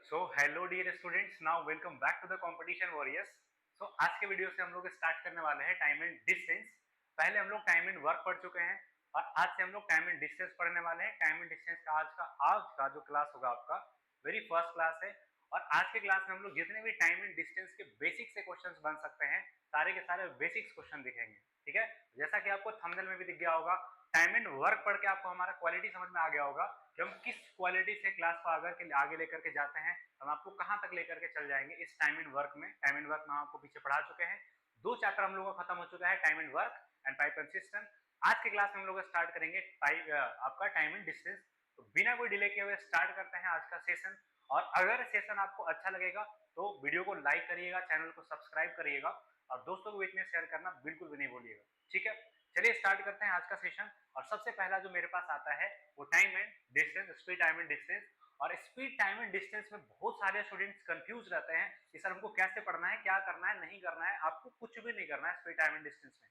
So hello dear students, now welcome back to the competition warriors. So आज के video से हम लोग स्टार्ट करने वाले हैं टाइम एंड डिस्टेंस। पहले हम लोग टाइम एंड वर्क पढ़ चुके हैं और आज से हम लोग टाइम एंड डिस्टेंस पढ़ने वाले हैं। टाइम एंड डिस्टेंस का आज का जो क्लास होगा आपका वेरी फर्स्ट क्लास है। और आज के क्लास में हम लोग जितने भी टाइम एंड डिस्टेंस के बेसिक से क्वेश्चंस बन सकते हैं सारे के सारे बेसिक्स क्वेश्चन दिखेंगे। ठीक है, जैसा कि आपको थंबनेल में भी दिख गया होगा, टाइम एंड वर्क पढ़ के आपको हमारा क्वालिटी समझ में आ गया होगा कि हम किस क्वालिटी से क्लास को आगे लेकर के जाते हैं, हम आपको कहां तक लेकर के चल जाएंगे इस टाइम एंड वर्क में। टाइम एंड वर्क में हम आपको पीछे पढ़ा चुके हैं, 2 चैप्टर हम लोगों का खत्म हो चुका है, time and work and pipe and system. आज के क्लास में हम लोग स्टार्ट करेंगे आपका टाइम एंड डिस्टेंस। तो बिना कोई डिले किए हुए स्टार्ट करते हैं आज का सेशन। और अगर सेशन आपको अच्छा लगेगा तो वीडियो को लाइक करिएगा, चैनल को सब्सक्राइब करिएगा और दोस्तों के बीच में शेयर करना बिल्कुल भी नहीं भूलिएगा। ठीक है, चलिए स्टार्ट करते हैं आज का सेशन। और सबसे पहला जो मेरे पास आता है वो time and distance, speed time and distance. और स्पीड टाइम एंड डिस्टेंस में बहुत सारे स्टूडेंट्स कंफ्यूज रहते हैं कि सर हमको कैसे पढ़ना है, क्या करना है, नहीं करना है। आपको कुछ भी नहीं करना है स्पीड टाइम एंड डिस्टेंस में।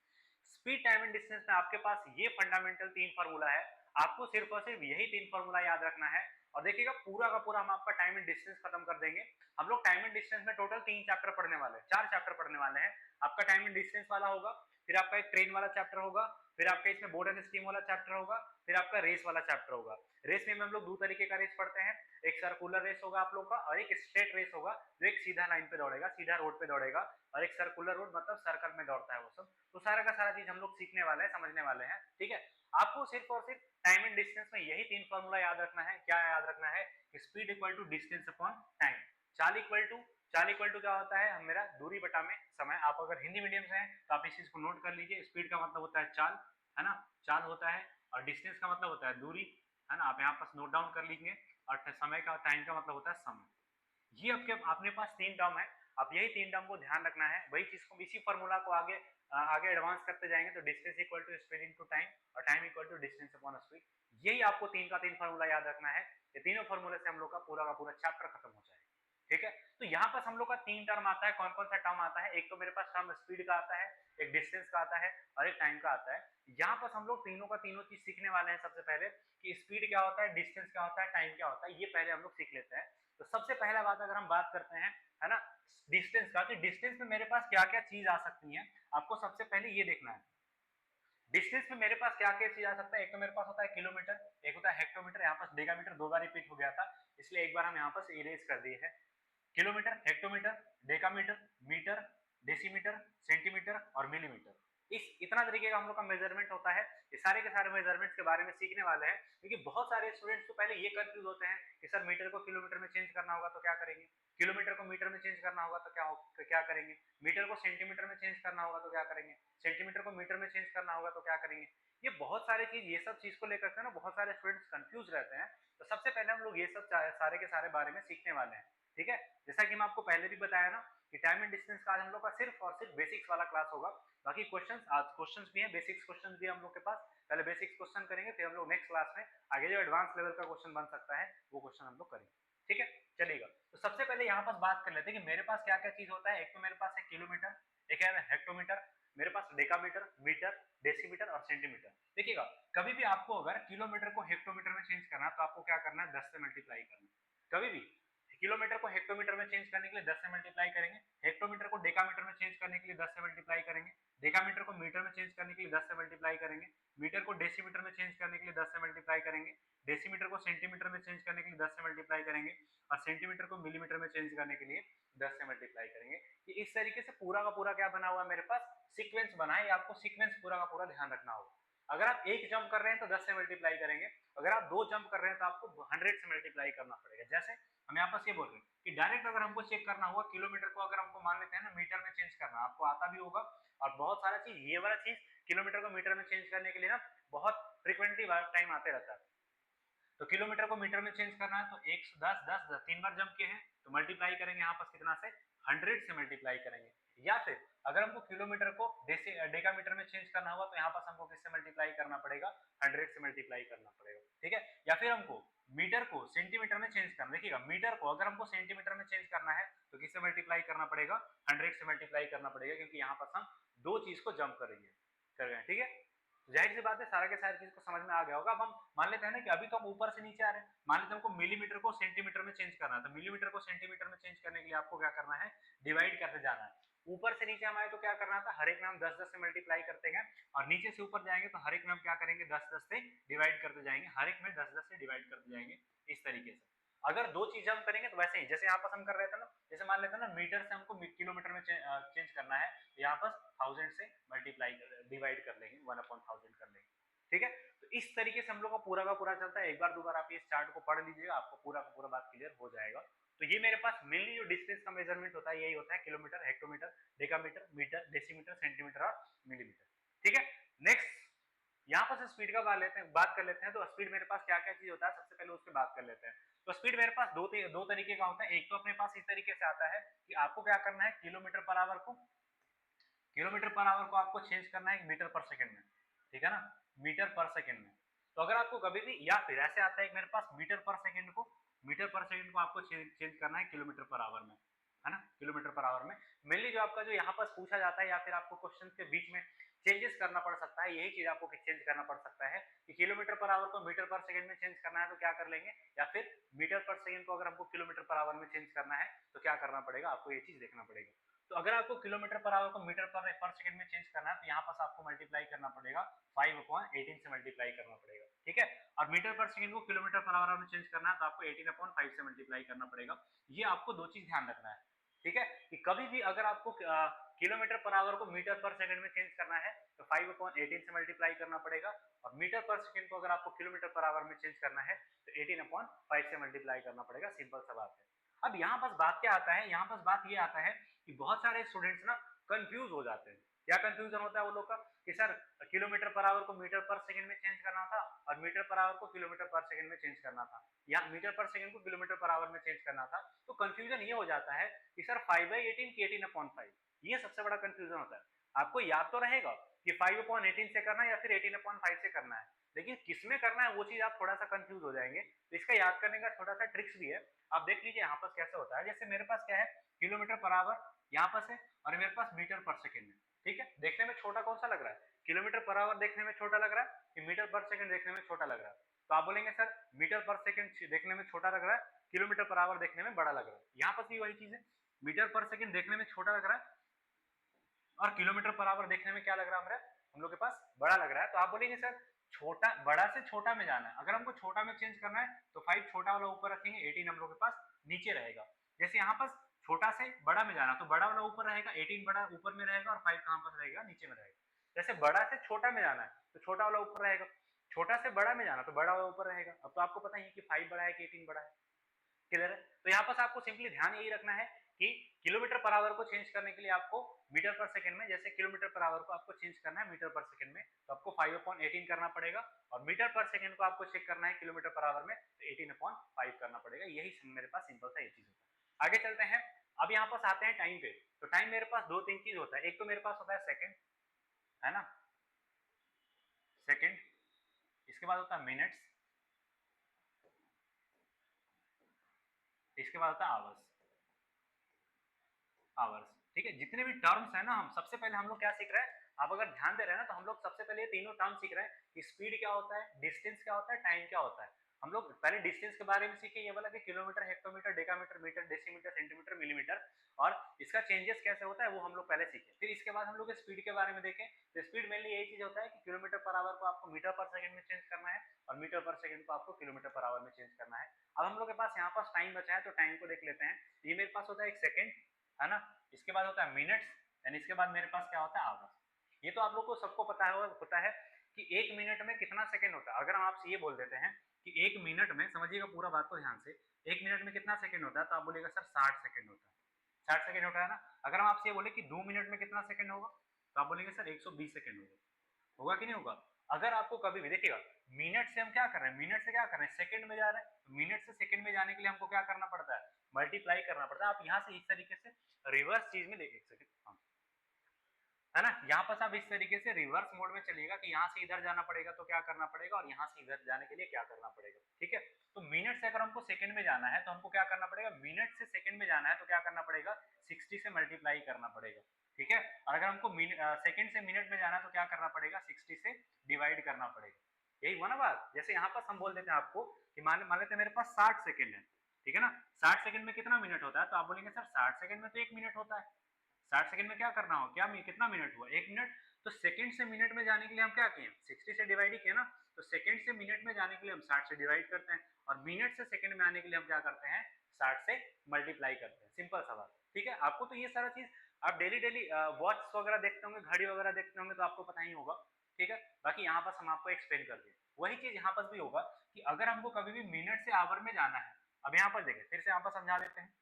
स्पीड टाइम एंड डिस्टेंस में आपके पास ये फंडामेंटल 3 फार्मूला है, आपको सिर्फ और सिर्फ यही 3 फार्मूला याद रखना है। और देखिएगा पूरा का पूरा हम आपका टाइम एंड डिस्टेंस खत्म कर देंगे। हम लोग टाइम एंड डिस्टेंस में टोटल 3 चैप्टर पढ़ने वाले हैं, 4 चैप्टर पढ़ने वाले हैं। आपका टाइम एंड डिस्टेंस वाला होगा, फिर आपका एक ट्रेन वाला चैप्टर होगा, फिर आपका इसमें बोर्ड एंड स्टीम वाला चैप्टर होगा, फिर आपका रेस वाला चैप्टर होगा। रेस में हम लोग 2 तरीके का रेस पढ़ते हैं, एक सर्कुलर रेस होगा आप लोग का और एक स्ट्रेट रेस होगा जो एक सीधा लाइन पे दौड़ेगा, सीधा रोड पे दौड़ेगा। और एक सर्कुलर रोड मतलब सर्कल में दौड़ता है वो सब। तो सारा का सारा चीज हम लोग सीखने वाले हैं, समझने वाले हैं। ठीक है, आपको सिर्फ और सिर्फ टाइम एंड डिस्टेंस में यही 3 फॉर्मूला याद रखना है। क्या याद रखना है? Speed equal to distance upon time. चाल इक्वल टू क्या होता है? हम मेरा दूरी बटा में समय। आप अगर हिंदी मीडियम से हैं तो आप इस चीज को नोट कर लीजिए। स्पीड का मतलब होता है चाल, है ना, चाल होता है। और डिस्टेंस का मतलब होता है दूरी, है ना, आप यहाँ पास नोट डाउन कर लीजिए। और समय का, टाइम का मतलब होता है समय। ये आपके अपने पास 3 टर्म है, आप यही 3 टर्म को ध्यान रखना है। वही चीज को, इसी फॉर्मूला को आगे एडवांस करते जाएंगे तो distance equal to speed into time और time equal to distance upon speed. यही आपको 3 का 3 फॉर्मूला याद रखना है। ये तीनों फॉर्मूले से हम लोग का पूरा चैप्टर खत्म हो जाएगा। ठीक है, तो यहाँ पास हम लोग का 3 टर्म आता है। कौन कौन सा टर्म आता है? एक तो मेरे पास टर्म स्पीड का आता है, एक डिस्टेंस का आता है और एक टाइम का आता है। यहाँ पास हम लोग तीनों का तीनों चीज सीखने वाले हैं। सबसे पहले कि स्पीड क्या होता है, डिस्टेंस क्या होता है, टाइम क्या होता है, ये पहले हम लोग सीख लेते हैं। तो सबसे पहला बात अगर हम बात करते हैं, है ना, डिस्टेंस का, कि डिस्टेंस में मेरे पास क्या क्या चीज आ सकती है, आपको सबसे पहले ये देखना है। डिस्टेंस में मेरे पास क्या क्या चीज आ सकता है? एक तो मेरे पास होता है किलोमीटर, एक होता है हेक्टोमीटर। यहाँ पास डेकामीटर 2 बार रिपीट हो गया था, इसलिए एक बार हम यहाँ पास इरेज कर दिए है। Kilometre, hectometre, decametre, metre, decimetre, centimetre और मिलीमीटर। इस इतना तरीके का हम लोग का मेजरमेंट होता है। ये सारे के सारे मेजरमेंट्स के बारे में सीखने वाले हैं, क्योंकि बहुत सारे स्टूडेंट्स तो पहले ये कंफ्यूज होते हैं कि सर मीटर को किलोमीटर में चेंज करना होगा तो क्या करेंगे, किलोमीटर को मीटर में चेंज करना होगा तो क्या करेंगे, मीटर को सेंटीमीटर में चेंज करना होगा तो क्या करेंगे, सेंटीमीटर को मीटर में चेंज करना होगा तो क्या करेंगे। ये बहुत सारे चीज, ये सब चीज को लेकर के ना बहुत सारे स्टूडेंट्स कंफ्यूज रहते हैं। तो सबसे पहले हम लोग ये सब सारे के सारे बारे में सीखने वाले हैं। ठीक है, जैसा कि मैं आपको पहले भी बताया ना कि टाइम एंड डिस्टेंस का आज हम लोग का सिर्फ और सिर्फ बेसिक्स वाला क्लास होगा। बाकी क्वेश्चंस, आज क्वेश्चंस भी हैं, बेसिक्स क्वेश्चंस भी हम लोग के पास। पहले बेसिक्स क्वेश्चन करेंगे, फिर हम लोग नेक्स्ट क्लास में आगे जो एडवांस लेवल का क्वेश्चन बन सकता है वो क्वेश्चन हम लोग करेंगे। ठीक है, चलिएगा। तो सबसे पहले यहाँ पास बात कर लेते हैं कि मेरे पास क्या क्या चीज होता है। एक तो मेरे पास है किलोमीटर, एक है हेक्टोमीटर, मेरे पास डेकामीटर, मीटर, डेसीमीटर और सेंटीमीटर। देखिएगा, कभी भी आपको अगर किलोमीटर को हेक्टोमीटर में चेंज करना है तो आपको क्या करना है, 10 से मल्टीप्लाई करना है। कभी भी किलोमीटर को हेक्टोमीटर में चेंज करने के लिए 10 से मल्टीप्लाई करेंगे, हेक्टोमीटर को डेकामीटर में चेंज करने के लिए 10 से मल्टीप्लाई करेंगे, डेकामीटर को मीटर में चेंज करने के लिए 10 से मल्टीप्लाई करेंगे, मीटर को डेसीमीटर में चेंज करने के लिए 10 से मल्टीप्लाई करेंगे, डेसीमीटर को सेंटीमीटर में चेंज करने के लिए 10 से मल्टीप्लाई करेंगे और सेंटीमीटर को मिलीमीटर में चेंज करने के लिए 10 से मल्टीप्लाई करेंगे। कि इस तरीके से पूरा का पूरा क्या बना हुआ है, मेरे पास सीक्वेंस बना है। आपको सीक्वेंस पूरा का पूरा ध्यान रखना होगा। अगर आप एक जंप कर रहे हैं तो 10 से मल्टीप्लाई करेंगे, अगर आप 2 जंप कर रहे हैं तो आपको 100 से मल्टीप्लाई करना पड़ेगा। जैसे हम यहाँ पर ये बोल रहे हैं कि डायरेक्ट अगर हमको चेक करना होगा किलोमीटर को, अगर हमको मान लेते हैं ना मीटर में चेंज करना, आपको आता भी होगा। और बहुत सारा चीज, ये वाला चीज किलोमीटर को मीटर में चेंज करने के लिए ना बहुत फ्रिक्वेंटली टाइम आते रहता है। तो किलोमीटर को मीटर में चेंज करना है तो 110 10 10 3 बार जंप किए हैं तो मल्टीप्लाई करेंगे यहाँ पर कितना से, 100 से मल्टीप्लाई करेंगे। या फिर अगर हमको किलोमीटर को डेकामीटर में चेंज करना होगा तो यहाँ पर हमको किससे मल्टीप्लाई करना पड़ेगा, 100 से मल्टीप्लाई करना पड़ेगा। ठीक है, या फिर हमको मीटर को सेंटीमीटर में चेंज करना, देखिएगा मीटर को अगर हमको सेंटीमीटर में चेंज करना है तो किससे मल्टीप्लाई करना पड़ेगा, 100 से मल्टीप्लाई करना पड़ेगा, क्योंकि यहाँ पर हम 2 चीज को जंप कर रहे हैं। ठीक है, जाहिर सी बात है सारा के सारी चीज को समझ में आ गया होगा। अब हम मान लेते हैं ना कि अभी तो हम ऊपर से नीचे आ रहे हैं, मान लेते हैं हमको मिलीमीटर को सेंटीमीटर में चेंज करना है, तो मिलीमीटर को सेंटीमीटर में चेंज करने के लिए आपको क्या करना है, डिवाइड करते जाना है। ऊपर से नीचे हमारे तो क्या करना था, हर एक में हम 10-10 से मल्टीप्लाई करते हैं, और नीचे से ऊपर जाएंगे तो हर एक में हम क्या करेंगे, 10-10 से डिवाइड करते जाएंगे, हर एक में 10-10 से डिवाइड करते जाएंगे, इस तरीके से। अगर दो चीजें हम करेंगे तो वैसे ही, जैसे यहाँ पर हम कर रहे थे ना, जैसे मान लेते हैं ना मीटर से हमको किलोमीटर में चेंज करना है, यहाँ पर 1000 से मल्टीप्लाई डिवाइड कर लेंगे, 1/1000 कर लेंगे, ठीक है। तो इस तरीके से हम लोग का पूरा चलता है। एक बार दो बार आप इस चार्ट को पढ़ लीजिएगा, आपको पूरा का पूरा बात क्लियर हो जाएगा। तो ये मेरे पास मेनली जो डिस्टेंस का मेजरमेंट होता है यही होता है, kilometre, hectometre, decametre, metre, decimetre, centimetre और मिलीमीटर, ठीक है। नेक्स्ट यहाँ पर स्पीड का बात कर लेते हैं। तो स्पीड मेरे पास क्या क्या चीज होता है, सबसे पहले उसकी बात कर लेते हैं। तो स्पीड मेरे पास दो तरीके का होता है। एक तो अपने पास इस तरीके से आता है कि आपको क्या करना है, किलोमीटर पर आवर को आपको चेंज करना है मीटर पर सेकंड में, ठीक है ना, मीटर पर सेकंड में। तो अगर आपको कभी भी, या फिर ऐसे आता है मेरे पास मीटर पर सेकंड को आपको चेंज करना है किलोमीटर पर आवर में, है ना, किलोमीटर पर आवर में। मेनली जो आपका जो यहाँ पर पूछा जाता है या फिर आपको क्वेश्चन के बीच में चेंजेस करना पड़ सकता है, यही चीज आपको चेंज करना पड़ सकता है कि किलोमीटर पर आवर को मीटर पर सेकंड में चेंज करना है तो क्या कर लेंगे, या फिर मीटर पर सेकंड को अगर हमको किलोमीटर पर आवर में चेंज करना है तो क्या करना पड़ेगा, आपको ये चीज देखना पड़ेगा। तो अगर आपको किलोमीटर पर आवर को मीटर पर सेकंड में चेंज करना है तो यहाँ पर आपको मल्टीप्लाई करना पड़ेगा 5/18 से मल्टीप्लाई करना पड़ेगा, ठीक है। और मीटर पर सेकंड को किलोमीटर पर आवर में चेंज करना है तो आपको 18/5 से मल्टीप्लाई करना पड़ेगा। ये आपको दो चीज ध्यान रखना है, ठीक है, कि कभी भी अगर आपको किलोमीटर पर आवर को मीटर पर सेकंड में चेंज करना है तो 5/18 से मल्टीप्लाई करना पड़ेगा, और मीटर पर सेकंड को अगर आपको किलोमीटर पर आवर में चेंज करना है तो 18/5 से मल्टीप्लाई करना पड़ेगा। सिंपल सा बात है। अब यहाँ पास बात क्या आता है, यहाँ पास बात ये आता है कि बहुत सारे स्टूडेंट्स ना कंफ्यूज हो जाते हैं। क्या कंफ्यूजन होता है वो लोग का, कि सर किलोमीटर पर आवर को मीटर पर सेकंड में चेंज करना था और मीटर पर आवर को किलोमीटर पर सेकंड में चेंज करना था, या मीटर पर सेकंड को किलोमीटर पर आवर में चेंज करना था। तो कंफ्यूजन ये हो जाता है कि सर 5/18 की 18/5, ये सबसे बड़ा कंफ्यूजन होता है। आपको याद तो रहेगा कि 5/18 से करना है या फिर 18/5 से करना है, लेकिन किसमें करना है वो चीज आप थोड़ा सा कंफ्यूज हो जाएंगे। तो इसका याद करने का थोड़ा सा ट्रिक्स भी है, आप देख लीजिए यहाँ पर कैसे होता है। जैसे मेरे पास क्या है, किलोमीटर पर आवर यहाँ पर है और मेरे पास मीटर पर सेकंड है, ठीक है। देखने में छोटा कौन सा लग रहा है, किलोमीटर पर आवर देखने में छोटा लग रहा है कि मीटर पर सेकंड देखने में छोटा लग रहा है। तो आप बोलेंगे सर मीटर पर सेकंड देखने में छोटा लग रहा है, किलोमीटर पर आवर देखने में बड़ा लग रहा है। यहाँ पर भी वही चीज है, मीटर पर सेकंड देखने में छोटा लग रहा है और किलोमीटर पर आवर देखने में क्या लग रहा है, हम लोग के पास बड़ा लग रहा है। तो आप बोलेंगे सर छोटा, बड़ा से छोटा में जाना है, अगर हमको छोटा में चेंज करना है तो 5 छोटा वाला ऊपर रखेंगे, 18 हम लोग के पास नीचे रहेगा। जैसे यहाँ पास छोटा से बड़ा में जाना तो बड़ा वाला ऊपर रहेगा, 18 बड़ा ऊपर में रहेगा और 5 कहाँ पर रहेगा, नीचे में रहेगा। जैसे बड़ा से छोटा में जाना है तो छोटा वाला ऊपर रहेगा, छोटा से बड़ा में जाना तो बड़ा वाला ऊपर रहेगा। अब तो आपको पता ही है कि 5 बड़ा है कि 18 बड़ा है, क्लियर है। तो यहाँ पर आपको सिंपली ध्यान यही रखना है कि किलोमीटर पर आवर को चेंज करने के लिए आपको मीटर पर सेकंड में, जैसे किलोमीटर पर आवर को आपको चेंज करना है मीटर पर सेकंड में तो आपको 5/18 करना पड़ेगा, और मीटर पर सेकंड को आपको चेक करना है किलोमीटर पर आवर में तो 18/5 करना पड़ेगा। यही मेरे पास सिंपल सा ये चीज होता है। आगे चलते हैं। अब यहाँ पास आते हैं टाइम पे। तो टाइम मेरे पास दो तीन चीज होता है, एक तो मेरे पास होता है सेकंड, है ना, सेकंड, इसके बाद होता है मिनट्स, इसके बाद होता है आवर्स, आवर्स, ठीक है। जितने भी टर्म्स है ना, हम सबसे पहले हम लोग क्या सीख रहे हैं, आप अगर ध्यान दे रहे हैं ना तो हम लोग सबसे पहले ये तीनों टर्म सीख रहे हैं कि स्पीड क्या होता है, डिस्टेंस क्या होता है, टाइम क्या होता है। हम लोग पहले डिस्टेंस के बारे में सीखे, ये वाला कि kilometre, hectometre, decametre, metre, decimetre, centimetre, millimetre, और इसका चेंजेस कैसे होता है वो हम लोग पहले सीखे। फिर इसके बाद हम लोग स्पीड के बारे में देखें। तो स्पीड मेनली यही चीज होता है कि किलोमीटर पर आवर को आपको मीटर पर सेकंड में चेंज करना है और मीटर पर सेकंड को आपको किलोमीटर पर आवर में चेंज करना है। अब हम लोग के पास यहाँ पास टाइम बचा है तो टाइम को देख लेते हैं। ये मेरे पास होता है एक सेकंड, है ना, इसके बाद होता है मिनट्स, एंड इसके बाद मेरे पास क्या होता है, आवर्स। ये तो आप लोग को सबको पता है कि एक मिनट में कितना सेकंड होता है। अगर हम आपसे ये बोल देते हैं कि एक मिनट में, समझिएगा पूरा बात को ध्यान से, एक मिनट में कितना सेकंड होता है तो आप बोलेगा सर 60 सेकंड होता है, 60 सेकंड होता है ना। अगर हम आपसे ये बोले कि 2 मिनट में कितना सेकंड होगा तो आप बोलेंगे सर 120 सेकंड होगा। होगा कि नहीं होगा। अगर आपको कभी भी देखिएगा, मिनट से हम क्या कर रहे हैं, मिनट से क्या कर रहे हैं, सेकंड में जा रहे हैं, तो मिनट से सेकंड में जाने के लिए हमको क्या करना पड़ता है, मल्टीप्लाई करना पड़ता है। आप यहाँ से इस तरीके से रिवर्स चीज में देख सकते हैं, है ना। यहाँ पर आप इस तरीके से रिवर्स मोड में चलिएगा कि यहाँ से इधर जाना पड़ेगा तो क्या करना पड़ेगा, और यहाँ से इधर जाने के लिए क्या करना पड़ेगा, ठीक है। तो मिनट से अगर हमको सेकंड में जाना है तो हमको क्या करना पड़ेगा, मिनट से सेकंड में जाना है तो क्या करना पड़ेगा, 60 से मल्टीप्लाई करना पड़ेगा, ठीक है। और अगर हमको सेकंड से मिनट में जाना है तो क्या करना पड़ेगा, 60 से डिवाइड करना पड़ेगा, यही हुआ ना बात। जैसे यहाँ पास हम बोल देते हैं आपको कि मान लेते हैं मेरे पास 60 सेकंड है, ठीक है ना, 60 सेकंड में कितना मिनट होता है, तो आप बोलेंगे सर 60 सेकंड में तो 1 मिनट होता है। 60 सेकंड में क्या करना हो, क्या कितना मिनट हुआ, 1 मिनट। तो सेकंड से मिनट में जाने के लिए हम क्या किए, 60 से डिवाइड ही किया ना, तो सेकंड से मिनट में जाने के लिए हम 60 से डिवाइड करते हैं, और मिनट से सेकंड में आने के लिए हम क्या करते हैं, 60 से मल्टीप्लाई करते हैं। सिंपल सा बात, ठीक है। आपको तो ये सारा चीज आप डेली डेली वॉच वगैरह देखते होंगे, घड़ी वगैरह देखते होंगे, तो आपको पता ही होगा, ठीक है। बाकी यहाँ पर हम आपको एक्सप्लेन कर दिए, वही चीज यहाँ पर भी होगा कि अगर हमको कभी भी मिनट से आवर में जाना है, अब यहाँ पर देखें, फिर से यहाँ पर समझा देते हैं।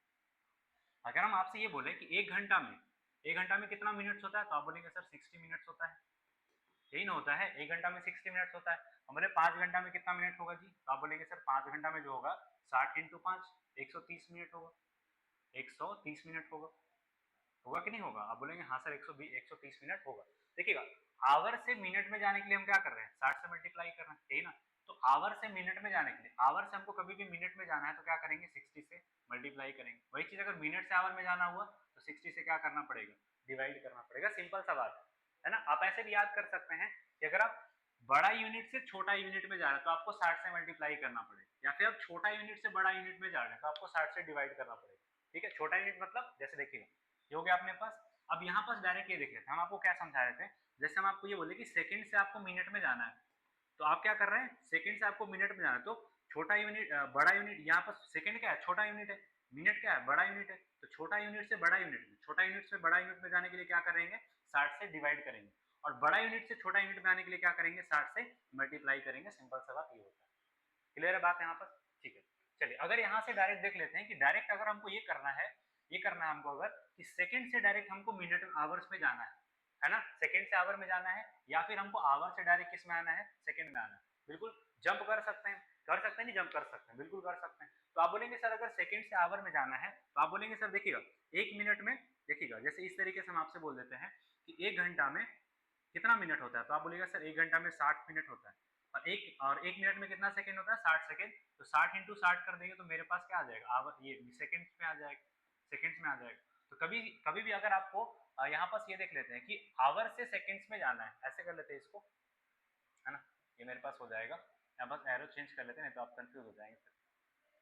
अगर हम आपसे ये बोले कि एक घंटा में कितना मिनट्स होता है, तो आप बोलेंगे सर 60 मिनट्स होता है। यही ना होता है, एक घंटा में 60 मिनट्स होता है। हम बोले 5 घंटा में कितना मिनट होगा जी, तो आप बोलेंगे सर 5 घंटा में जो होगा 60 इंटू 5 130 मिनट होगा, 130 मिनट होगा। होगा कि नहीं होगा, आप बोलेंगे हाँ सर 130 मिनट होगा। देखिएगा, आवर से मिनट में जाने के लिए हम क्या कर रहे हैं, 60 से मल्टीप्लाई कर रहे हैं, यही ना। तो आवर से मिनट में जाने के लिए, आवर से हमको कभी भी मिनट में जाना है तो क्या करेंगे, 60 से मल्टीप्लाई करेंगे। वही चीज अगर मिनट से आवर में जाना हुआ तो 60 से क्या करना पड़ेगा, डिवाइड करना पड़ेगा। सिंपल सा बात है ना। आप ऐसे भी याद कर सकते हैं कि अगर आप बड़ा यूनिट से छोटा यूनिट में जा रहे हैं तो आपको 60 से मल्टीप्लाई करना पड़ेगा, या फिर आप छोटा यूनिट से बड़ा यूनिट में जा रहे हैं तो आपको 60 से डिवाइड करना पड़ेगा, ठीक है। छोटा यूनिट मतलब जैसे देखिएगा, ये हो गया अपने पास। अब यहाँ पास डायरेक्ट ये देख लेते हैं, हम आपको क्या समझा रहे थे, जैसे हम आपको ये बोले कि सेकंड से आपको मिनट में जाना है, तो आप क्या कर रहे हैं, सेकंड से आपको मिनट में जाना है, तो छोटा यूनिट बड़ा यूनिट, यहाँ पर सेकंड क्या है, छोटा यूनिट है, मिनट क्या है, बड़ा यूनिट है। तो छोटा यूनिट से बड़ा यूनिट में, छोटा यूनिट से बड़ा यूनिट में जाने के लिए क्या करेंगे, 60 से डिवाइड करेंगे, और बड़ा यूनिट से छोटा यूनिट में आने के लिए क्या करेंगे, 60 से मल्टीप्लाई करेंगे। सिंपल सा बात ये होता है। क्लियर है बात यहाँ पर, ठीक है। चलिए अगर यहाँ से डायरेक्ट देख लेते हैं कि डायरेक्ट अगर हमको ये करना है, ये करना है हमको अगर कि सेकंड से डायरेक्ट हमको मिनट आवर्स में जाना है ना, सेकंड से आवर में जाना है, या फिर हमको आवर से डायरेक्ट किस में आना है, सेकंड में आना है। बिल्कुल जंप कर सकते हैं, नहीं जंप कर सकते हैं, बिल्कुल कर सकते हैं। तो आप बोलेंगे सर अगर सेकंड से आवर में जाना है, तो आप बोलेंगे सर देखिएगा 1 मिनट में, देखिएगा जैसे इस तरीके से हम आपसे बोल देते हैं कि 1 घंटा में कितना मिनट होता है, तो आप बोलेगा सर 1 घंटा में 60 मिनट होता है, और 1 मिनट में कितना सेकंड होता है, 60 सेकंड। तो 60 इंटू 60 कर देंगे तो मेरे पास क्या आ जाएगा, आवर, ये सेकंड्स में आ जाएगा, सेकंड्स में आ जाएगा। तो कभी कभी भी अगर आपको यहाँ पास ये देख लेते हैं कि आवर से सेकंड्स में जाना है, ऐसे कर लेते हैं इसको, है ना, ये मेरे पास हो जाएगा। यहाँ बस एरो चेंज कर लेते हैं, नहीं तो आप कंफ्यूज हो जाएंगे फिर।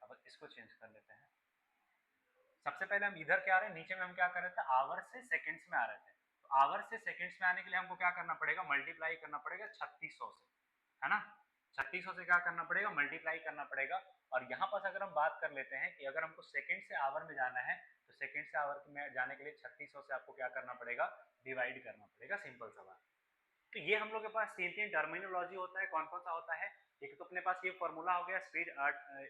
अब इसको चेंज कर लेते हैं। सबसे पहले हम इधर क्या आ रहे हैं, नीचे में हम क्या कर रहे थे, आवर से सेकंड्स में आ रहे थे। तो आवर से सेकंड्स में आने के लिए हमको क्या करना पड़ेगा, मल्टीप्लाई करना पड़ेगा 3600 से, है ना। 3600 से क्या करना पड़ेगा, मल्टीप्लाई करना पड़ेगा। और यहाँ पर अगर हम बात कर लेते हैं कि अगर हमको सेकंड से आवर में जाना है, तो सेकंड से आवर में जाने के लिए 3600 से आपको क्या करना पड़ेगा, डिवाइड करना पड़ेगा। सिंपल सा बात। तो ये हम लोग के पास तीन टर्मिनोलॉजी होता है। कौन कौन सा होता है, एक तो अपने पास ये फॉर्मूला हो गया स्पीड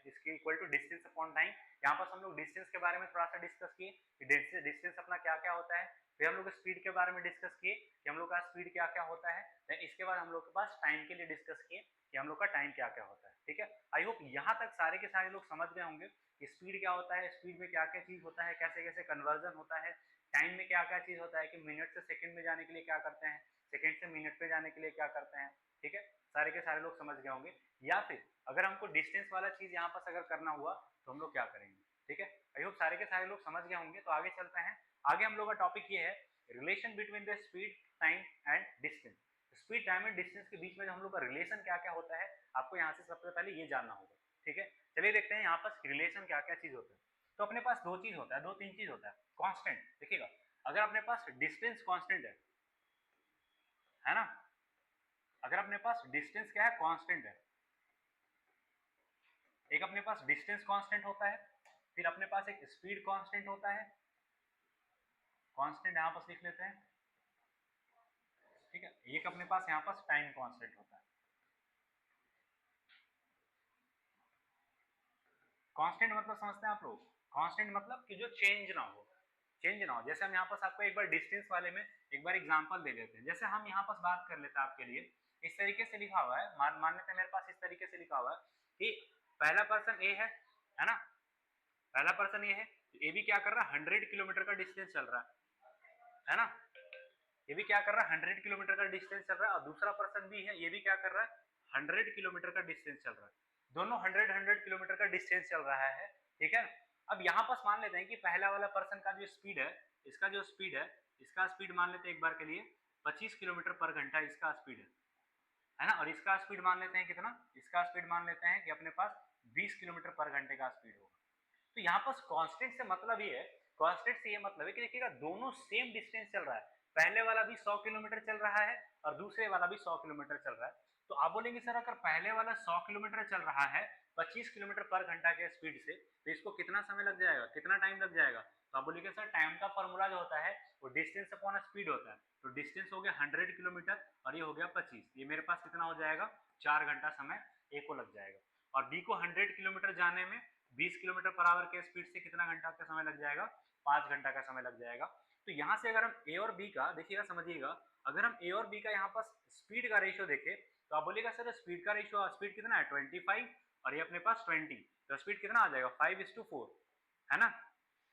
इसके equal to distance upon time. यहाँ पर हम लोग डिस्टेंस के बारे में थोड़ा सा डिस्कस किए कि डिस्टेंस अपना क्या क्या होता है। फिर हम लोग स्पीड के बारे में डिस्कस किए कि हम लोग का स्पीड क्या क्या होता है। देन इसके बाद हम लोग के पास टाइम के लिए डिस्कस किए कि हम लोग का टाइम क्या क्या होता है। ठीक है, आई होप यहाँ तक सारे के सारे लोग समझ गए होंगे कि स्पीड क्या होता है, स्पीड में क्या क्या चीज होता है, कैसे कैसे कन्वर्जन होता है, टाइम में क्या क्या चीज होता है कि मिनट से सेकंड में जाने के लिए क्या करते हैं, सेकंड से मिनट में जाने के लिए क्या करते हैं। ठीक है, सारे के सारे लोग समझ गए होंगे। या फिर अगर हमको डिस्टेंस वाला चीज यहाँ पर अगर करना हुआ तो हम लोग क्या करेंगे। ठीक है, आई होप सारे के सारे लोग समझ गए होंगे। तो आगे चलते हैं। आगे हम लोग का टॉपिक ये है relation between the speed, time and distance. Speed, time and distance के बीच में जो हम लोग का रिलेशन क्या क्या होता है, आपको यहाँ से सबसे पहले ये जानना होगा। ठीक है, चलिए देखते हैं यहाँ पर रिलेशन क्या क्या चीज होता है। तो अपने पास दो चीज होता है, दो तीन चीज होता है। कांस्टेंट, देखिएगा अगर अपने पास डिस्टेंस कांस्टेंट है ना, अगर अपने पास डिस्टेंस क्या है, कांस्टेंट है, एक अपने पास डिस्टेंस कांस्टेंट होता है, फिर अपने पास एक स्पीड कांस्टेंट होता है, कांस्टेंट यहां पर लिख लेते हैं। ठीक है, एक अपने पास यहां पर टाइम कांस्टेंट होता है। कांस्टेंट मतलब समझते हैं आप लोग, कांस्टेंट मतलब कि जो चेंज ना हो, चेंज ना हो। जैसे हम यहाँ पर आपको एक बार डिस्टेंस वाले में एक बार एग्जांपल दे देते हैं। जैसे हम यहाँ पर बात कर लेते हैं आपके लिए, इस तरीके से लिखा हुआ है, मान लेते हैं मेरे पास इस तरीके से लिखा हुआ है कि पहला पर्सन ए है ना, पहला पर्सन ये है, ये भी क्या कर रहा है, 100 किलोमीटर का डिस्टेंस चल रहा है ना, ये भी क्या कर रहा है, 100 किलोमीटर का डिस्टेंस चल रहा है। और दूसरा पर्सन भी है, ये भी क्या कर रहा है, 100 किलोमीटर का डिस्टेंस चल रहा है। दोनों 100 किलोमीटर का डिस्टेंस चल रहा है। ठीक है, अब यहाँ पर मान लेते हैं कि पहला वाला पर्सन का जो स्पीड है, इसका जो स्पीड है, इसका स्पीड मान लेते हैं एक बार के लिए 25 किलोमीटर पर घंटा इसका स्पीड है। है ना, और इसका स्पीड मान लेते हैं कितना, इसका स्पीड मान लेते हैं कि अपने पास 20 किलोमीटर पर घंटे का स्पीड होगा। तो यहाँ पर कांस्टेंट से मतलब ये है, कांस्टेंट से ये मतलब है कि देखिएगा दोनों सेम डिस्टेंस चल रहा है, पहले वाला भी 100 किलोमीटर चल रहा है और दूसरे वाला भी 100 किलोमीटर चल रहा है। तो आप बोलेंगे सर अगर पहले वाला 100 किलोमीटर चल रहा है 25 किलोमीटर पर घंटा के स्पीड से, तो इसको कितना समय लग जाएगा, कितना टाइम लग जाएगा? तो आप बोलेंगे सर टाइम का फॉर्मूला जो होता है वो डिस्टेंस अपॉन स्पीड होता है। तो डिस्टेंस हो गया 100 किलोमीटर और ये हो गया 25, ये मेरे पास कितना हो जाएगा, 4 घंटा समय ए को लग जाएगा। और बी को 100 किलोमीटर जाने में 20 किलोमीटर पर आवर के स्पीड से कितना घंटा का समय लग जाएगा, 5 घंटा का समय लग जाएगा। तो यहाँ से अगर हम ए और बी का देखिएगा, समझिएगा, अगर हम ए और बी का यहाँ पास स्पीड का रेशियो देखें तो आप बोलिएगा सर स्पीड का रेशियो, स्पीड कितना है 25 और ये अपने पास 20, तो स्पीड कितना आ जाएगा 5:4, है ना।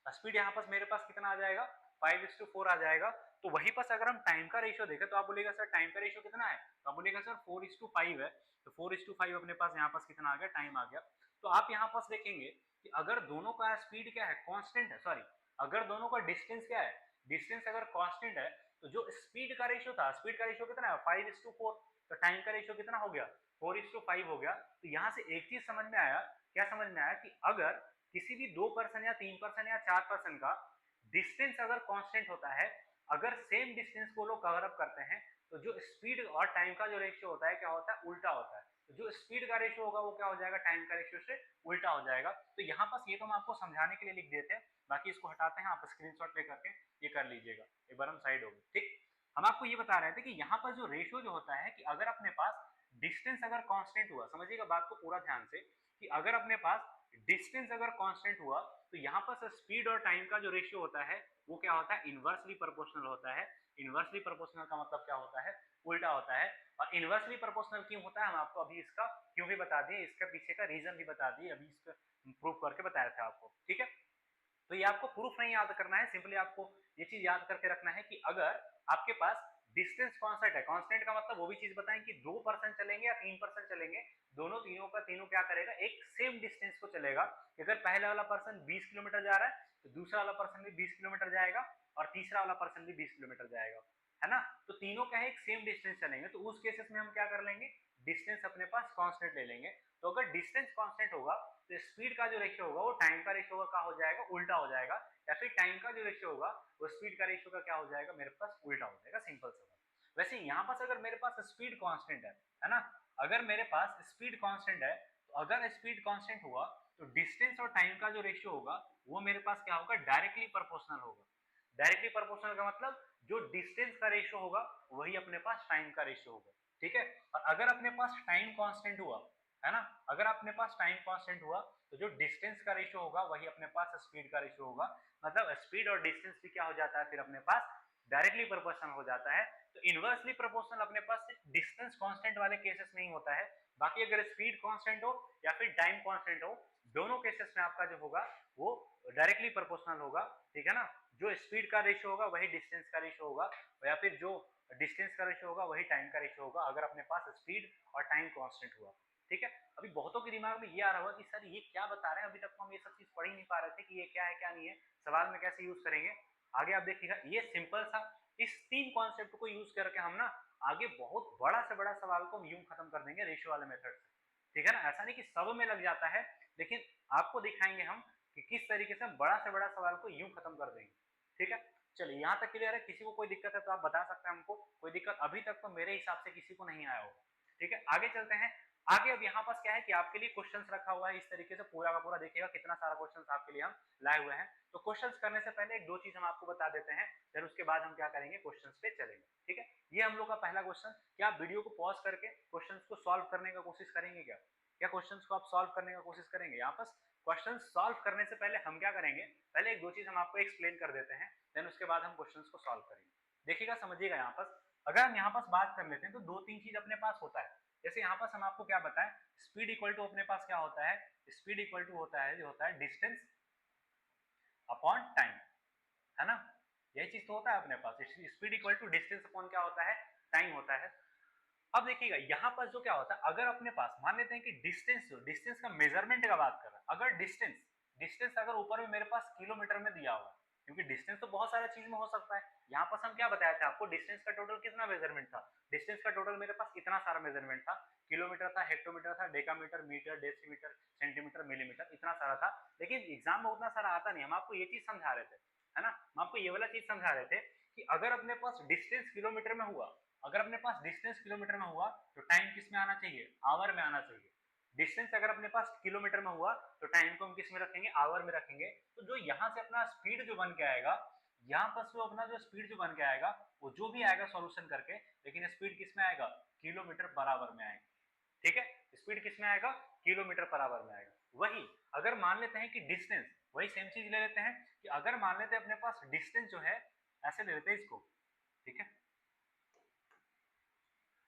स्पीड यहाँ पास मेरे पास कितना आ जाएगा 5:4 आ जाएगा। तो वहीं पास अगर हम टाइम का रेशियो देखें तो आप बोलेगा सर टाइम का रेशियो कितना है, तो आप बोलेगा सर 4:5 है। तो 4:5 अपने पास यहाँ पास कितना आ गया, टाइम आ गया। तो आप यहाँ पास देखेंगे कि अगर दोनों का स्पीड क्या है, कांस्टेंट है, सॉरी अगर दोनों का डिस्टेंस क्या है, डिस्टेंस अगर कांस्टेंट है, तो जो स्पीड का रेशियो था, स्पीड का रेशियो कितना है 5:4, तो टाइम का रेशियो कितना हो गया 4:5 हो गया। तो यहाँ से एक चीज समझ में आया, क्या समझ में आया कि अगर किसी भी 2% या 3% या 4% का डिस्टेंस अगर कांस्टेंट होता है, अगर सेम डिस्टेंस को लोग कवर अप करते हैं, तो जो स्पीड और टाइम का जो रेशियो होता है क्या होता है, उल्टा होता है। तो जो स्पीड का रेशियो होगा वो क्या हो जाएगा, टाइम का रेशियो से उल्टा हो जाएगा। तो यहाँ पास ये तो हम आपको समझाने के लिए लिख देते हैं, बाकी इसको हटाते हैं, आप स्क्रीनशॉट ले करके ये कर लीजिएगा, एक बार हम साइड हो गए, ठीक। हम आपको ये बता रहे थे कि यहाँ पर जो रेशियो जो होता है कि अगर अपने पास डिस्टेंस अगर कांस्टेंट हुआ, समझिएगा बात को पूरा ध्यान से, कि अगर अपने पास डिस्टेंस अगर कांस्टेंट हुआ तो यहाँ पर स्पीड और टाइम का जो रेशियो होता है वो क्या होता है, इनवर्सली प्रोपोर्शनल होता है। इनवर्सली प्रोपोर्शनल का मतलब क्या होता है, उल्टा होता है। और इनवर्सली प्रोपोर्शनल क्यों होता है, हम आपको अभी इसका क्यों भी बता दिए, इसके पीछे का रीजन भी बता दिए, अभी इसका प्रूफ करके बताया था आपको, ठीक है। तो ये आपको प्रूफ नहीं याद करना है, सिंपली आपको ये चीज याद करके रखना है कि अगर आपके पास डिस्टेंस कांस्टेंट है, कांस्टेंट का मतलब वो भी चीज बताएं कि 2% चलेंगे या 3% चलेंगे, दोनों तीनों का तीनों क्या करेगा, एक सेम डिस्टेंस को चलेगा। अगर पहले वाला पर्सन 20 किलोमीटर जा रहा है तो दूसरा वाला पर्सन भी 20 किलोमीटर जाएगा और तीसरा वाला पर्सन भी 20 किलोमीटर जाएगा, है ना। तो तीनों क्या है, एक सेम डिस्टेंस चलेंगे, तो उस केसेस में हम क्या कर लेंगे, डिस्टेंस अपने पास कांस्टेंट ले लेंगे। तो अगर डिस्टेंस कांस्टेंट होगा तो स्पीड का जो रेशियो होगा वो टाइम का रेशियो का क्या हो जाएगा, उल्टा हो जाएगा। या फिर टाइम का जो रेशियो होगा वो स्पीड का रेशियो का क्या हो जाएगा, मेरे पास उल्टा हो जाएगा, सिंपल सा बात। वैसे यहाँ पास अगर मेरे पास स्पीड कांस्टेंट है ना, अगर मेरे पास स्पीड कांस्टेंट है, तो अगर स्पीड कांस्टेंट हुआ तो डिस्टेंस और टाइम का जो रेशियो होगा वो मेरे पास क्या होगा, डायरेक्टली प्रोपोर्शनल होगा। डायरेक्टली प्रोपोर्शनल का मतलब जो डिस्टेंस का रेशियो होगा वही अपने पास टाइम का रेशियो होगा, ठीक है। और अगर अपने पास टाइम कांस्टेंट हुआ, है ना, अगर अपने पास टाइम कांस्टेंट हुआ तो जो डिस्टेंस का रेशियो होगा वही अपने पास स्पीड का रेशियो होगा। मतलब स्पीड और डिस्टेंस भी क्या हो जाता है फिर अपने पास डायरेक्टली प्रोपोर्शनल हो जाता है। तो इनवर्सली प्रोपोर्शनल अपने पास सिर्फ डिस्टेंस कांस्टेंट वाले केसेस में ही होता है, बाकी अगर स्पीड कांस्टेंट हो या फिर टाइम कांस्टेंट हो, दोनों केसेस में आपका जो होगा वो डायरेक्टली प्रोपोर्शनल होगा, ठीक है ना। जो स्पीड का रेशियो होगा वही डिस्टेंस का रेशियो होगा, या फिर जो डिस्टेंस का रेशियो होगा वही टाइम का रेशियो होगा, अगर अपने पास स्पीड और टाइम कांस्टेंट हुआ, ठीक है। अभी बहुतों के दिमाग में ये आ रहा होगा कि सर ये क्या बता रहे हैं, अभी तक तो हम ये सब चीज पढ़ ही नहीं पा रहे थे कि ये क्या है क्या नहीं है, सवाल में कैसे यूज करेंगे। आगे आप देखिएगा ये सिंपल सा इस 3 कॉन्सेप्ट को यूज करके हम ना आगे बहुत बड़ा से बड़ा सवाल को हम यूं खत्म कर देंगे रेशियो वाले मेथड से, ठीक है ना। ऐसा नहीं कि सब में लग जाता है, लेकिन आपको दिखाएंगे हम कि किस तरीके से हम बड़ा से बड़ा सवाल को यूं खत्म कर देंगे, ठीक है। चलिए यहाँ तक क्लियर है, किसी को कोई दिक्कत है तो आप बता सकते हैं हमको, कोई दिक्कत अभी तक तो मेरे हिसाब से किसी को नहीं आया होगा, ठीक है। आगे चलते हैं। आगे अब यहाँ पास क्या है कि आपके लिए क्वेश्चंस रखा हुआ है, इस तरीके से पूरा का पूरा देखिएगा कितना सारा क्वेश्चंस आपके लिए हम लाए हुए हैं। तो क्वेश्चंस करने से पहले एक दो चीज हम आपको बता देते हैं, फिर उसके बाद हम क्या करेंगे, क्वेश्चंस पे चलेंगे, ठीक है। ये हम लोग का पहला क्वेश्चन, क्या आप वीडियो को पॉज करके क्वेश्चंस को सॉल्व करने का कोशिश करेंगे, क्या क्या क्वेश्चंस को आप सॉल्व करने का कोशिश करेंगे। यहाँ पास क्वेश्चन सॉल्व करने से पहले हम क्या करेंगे, पहले एक दो चीज हम आपको एक्सप्लेन कर देते हैं, देन उसके बाद हम क्वेश्चंस को सॉल्व करेंगे। देखिएगा समझिएगा, यहाँ पास अगर हम यहाँ पास बात कर लेते हैं तो दो तीन चीज अपने पास होता है। जैसे यहाँ पास हम आपको क्या बताएं, स्पीड इक्वल टू अपने पास क्या होता है, स्पीड इक्वल टू होता है जो होता है डिस्टेंस अपॉन टाइम, है ना। यही चीज तो होता है अपने पास, speed equal to distance upon क्या होता है, टाइम होता है। अब देखिएगा यहाँ पर जो क्या होता है, अगर अपने पास मान लेते हैं कि डिस्टेंस, डिस्टेंस का मेजरमेंट का बात कर रहा है, अगर डिस्टेंस डिस्टेंस अगर ऊपर में मेरे पास किलोमीटर में दिया हुआ है, क्योंकि डिस्टेंस तो बहुत सारा चीज में हो सकता है। यहाँ पर हम क्या बताया था आपको, डिस्टेंस का टोटल कितना मेजरमेंट था, डिस्टेंस का टोटल मेरे पास इतना सारा मेजरमेंट था, किलोमीटर था, हेक्टोमीटर था, decametre, metre, decimetre, centimetre, millimetre, इतना सारा था। लेकिन एग्जाम में उतना सारा आता नहीं, हम आपको ये चीज समझा रहे थे, है ना, हम आपको ये वाला चीज समझा रहे थे कि अगर अपने पास डिस्टेंस किलोमीटर में हुआ, अगर अपने पास डिस्टेंस किलोमीटर में हुआ तो टाइम किस में आना चाहिए, आवर में आना चाहिए। डिस्टेंस अगर अपने पास किलोमीटर में हुआ तो टाइम को हम किस में रखेंगे, आवर में रखेंगे। तो जो यहाँ से अपना स्पीड जो बन के आएगा, यहाँ पर जो अपना जो स्पीड जो बन के आएगा, वो जो भी आएगा सॉल्यूशन करके, लेकिन स्पीड किस में आएगा, किलोमीटर पर आवर में आएगा। ठीक है, स्पीड किस में आएगा, किलोमीटर पर आवर में आएगा। वही अगर मान लेते हैं कि डिस्टेंस, वही सेम चीज ले लेते हैं कि अगर मान लेते हैं अपने पास डिस्टेंस जो है, ऐसे ले लेते हैं इसको, ठीक है,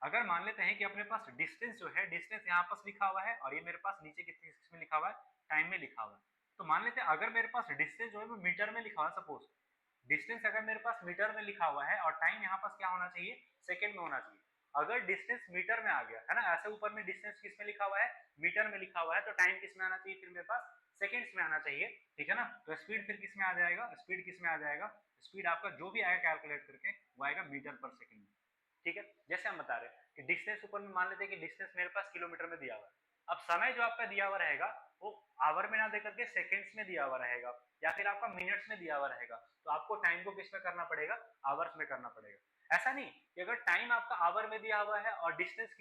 अगर मान लेते हैं कि अपने पास डिस्टेंस जो है, डिस्टेंस यहाँ पास लिखा हुआ है और ये मेरे पास नीचे किसमें लिखा हुआ है, टाइम में लिखा हुआ है। तो मान लेते हैं अगर मेरे पास डिस्टेंस जो है वो मीटर में लिखा हुआ है, सपोज डिस्टेंस अगर मेरे पास मीटर में लिखा हुआ है और टाइम यहाँ पास क्या होना चाहिए, सेकंड में होना चाहिए। अगर डिस्टेंस मीटर में आ गया है ना, ऐसे ऊपर में डिस्टेंस किस में लिखा हुआ है, मीटर में लिखा हुआ है, तो टाइम किस में आना चाहिए, फिर मेरे पास सेकंड्स में आना चाहिए। ठीक है ना, तो स्पीड फिर किस में आ जाएगा, स्पीड किस में आ जाएगा, स्पीड आपका जो भी आएगा कैलकुलेट करके वो आएगा मीटर पर सेकंड में। ठीक है, जैसे हम बता रहे हैं कि डिस्टेंस ऊपर में मान लेते हैं कि डिस्टेंस मेरे पास किलोमीटर में दिया हुआ है, अब समय जो आपका दिया हुआ रहेगा वो आवर में ना देकर के सेकंड्स में दिया हुआ रहेगा या फिर आपका मिनट्स में दिया हुआ रहेगा, तो आपको टाइम को किस में करना पड़ेगा, आवर्स में करना पड़ेगा। ऐसा नहीं कि अगर टाइम आपका आवर में दिया हुआ है और डिस्टेंस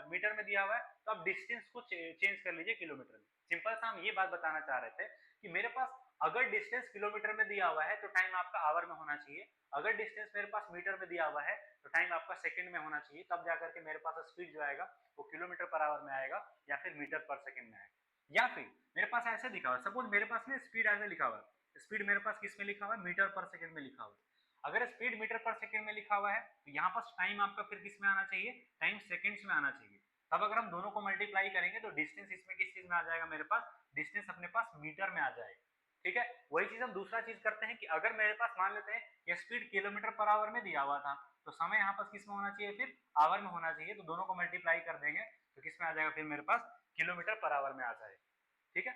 मीटर में दिया हुआ है तो आप डिस्टेंस को चेंज कर लीजिए किलोमीटर में। सिंपल सा हम ये बात बताना चाह रहे थे कि मेरे पास अगर डिस्टेंस किलोमीटर में दिया हुआ है तो टाइम आपका आवर में होना चाहिए, अगर डिस्टेंस मेरे पास मीटर में दिया हुआ है तो टाइम आपका सेकंड में होना चाहिए, तब जाकर के मेरे पास स्पीड जो आएगा वो किलोमीटर पर आवर में आएगा या फिर मीटर पर सेकंड में आएगा। या फिर मेरे पास ऐसे लिखा हुआ है, सपोज मेरे पास में स्पीड ऐसे लिखा हुआ है, स्पीड मेरे पास किस में लिखा हुआ है, मीटर पर सेकंड में लिखा हुआ है। अगर स्पीड मीटर पर सेकंड में लिखा हुआ है तो यहाँ पास टाइम आपका फिर किस में आना चाहिए, टाइम सेकंड्स में आना चाहिए। तब अगर हम दोनों को मल्टीप्लाई करेंगे तो डिस्टेंस इसमें किस चीज में आ जाएगा, मेरे पास डिस्टेंस अपने पास मीटर में आ जाएगा। ठीक है, वही चीज हम दूसरा चीज करते हैं कि अगर मेरे पास मान लेते हैं ये स्पीड किलोमीटर पर आवर में दिया हुआ था तो समय यहाँ पास किस में होना चाहिए, फिर आवर में होना चाहिए, तो दोनों को मल्टीप्लाई कर देंगे तो किस में आ जाएगा, फिर मेरे पास किलोमीटर पर आवर में आ जाएगा। ठीक है,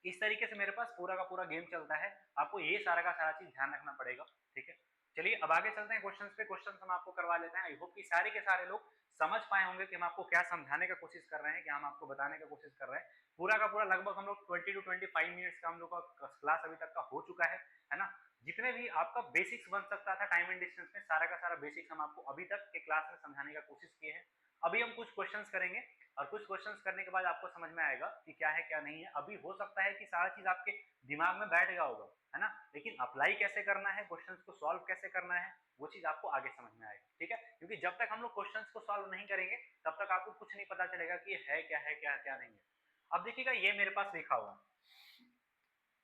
इस तरीके से मेरे पास पूरा का पूरा गेम चलता है, आपको ये सारा का सारा चीज ध्यान रखना पड़ेगा। ठीक है, चलिए अब आगे चलते हैं क्वेश्चंस पे, क्वेश्चंस हम आपको करवा लेते हैं। आई होप कि सारे के सारे लोग समझ पाए होंगे कि हम आपको क्या समझाने का कोशिश कर रहे हैं, क्या हम आपको बताने का कोशिश कर रहे हैं। पूरा का पूरा लगभग हम लोग 20 to 25 मिनट्स का हम लोग का क्लास अभी तक का हो चुका है ना। जितने भी आपका बेसिक्स बन सकता था टाइम एंड डिस्टेंस में, सारा का सारा बेसिक्स हम आपको अभी तक के क्लास में समझाने का कोशिश किए हैं। अभी हम कुछ क्वेश्चंस करेंगे और कुछ क्वेश्चंस करने के बाद आपको समझ में आएगा कि क्या है क्या नहीं है। अभी हो सकता है कि सारा चीज आपके दिमाग में बैठ गया होगा, है ना, लेकिन अप्लाई कैसे करना है, क्वेश्चंस को सॉल्व कैसे करना है, वो चीज आपको आगे समझ में आएगा। ठीक है, क्योंकि जब तक हम लोग क्वेश्चंस को सॉल्व नहीं करेंगे तब तक आपको कुछ नहीं पता चलेगा कि है क्या क्या नहीं है। अब देखिएगा, ये मेरे पास लिखा हुआ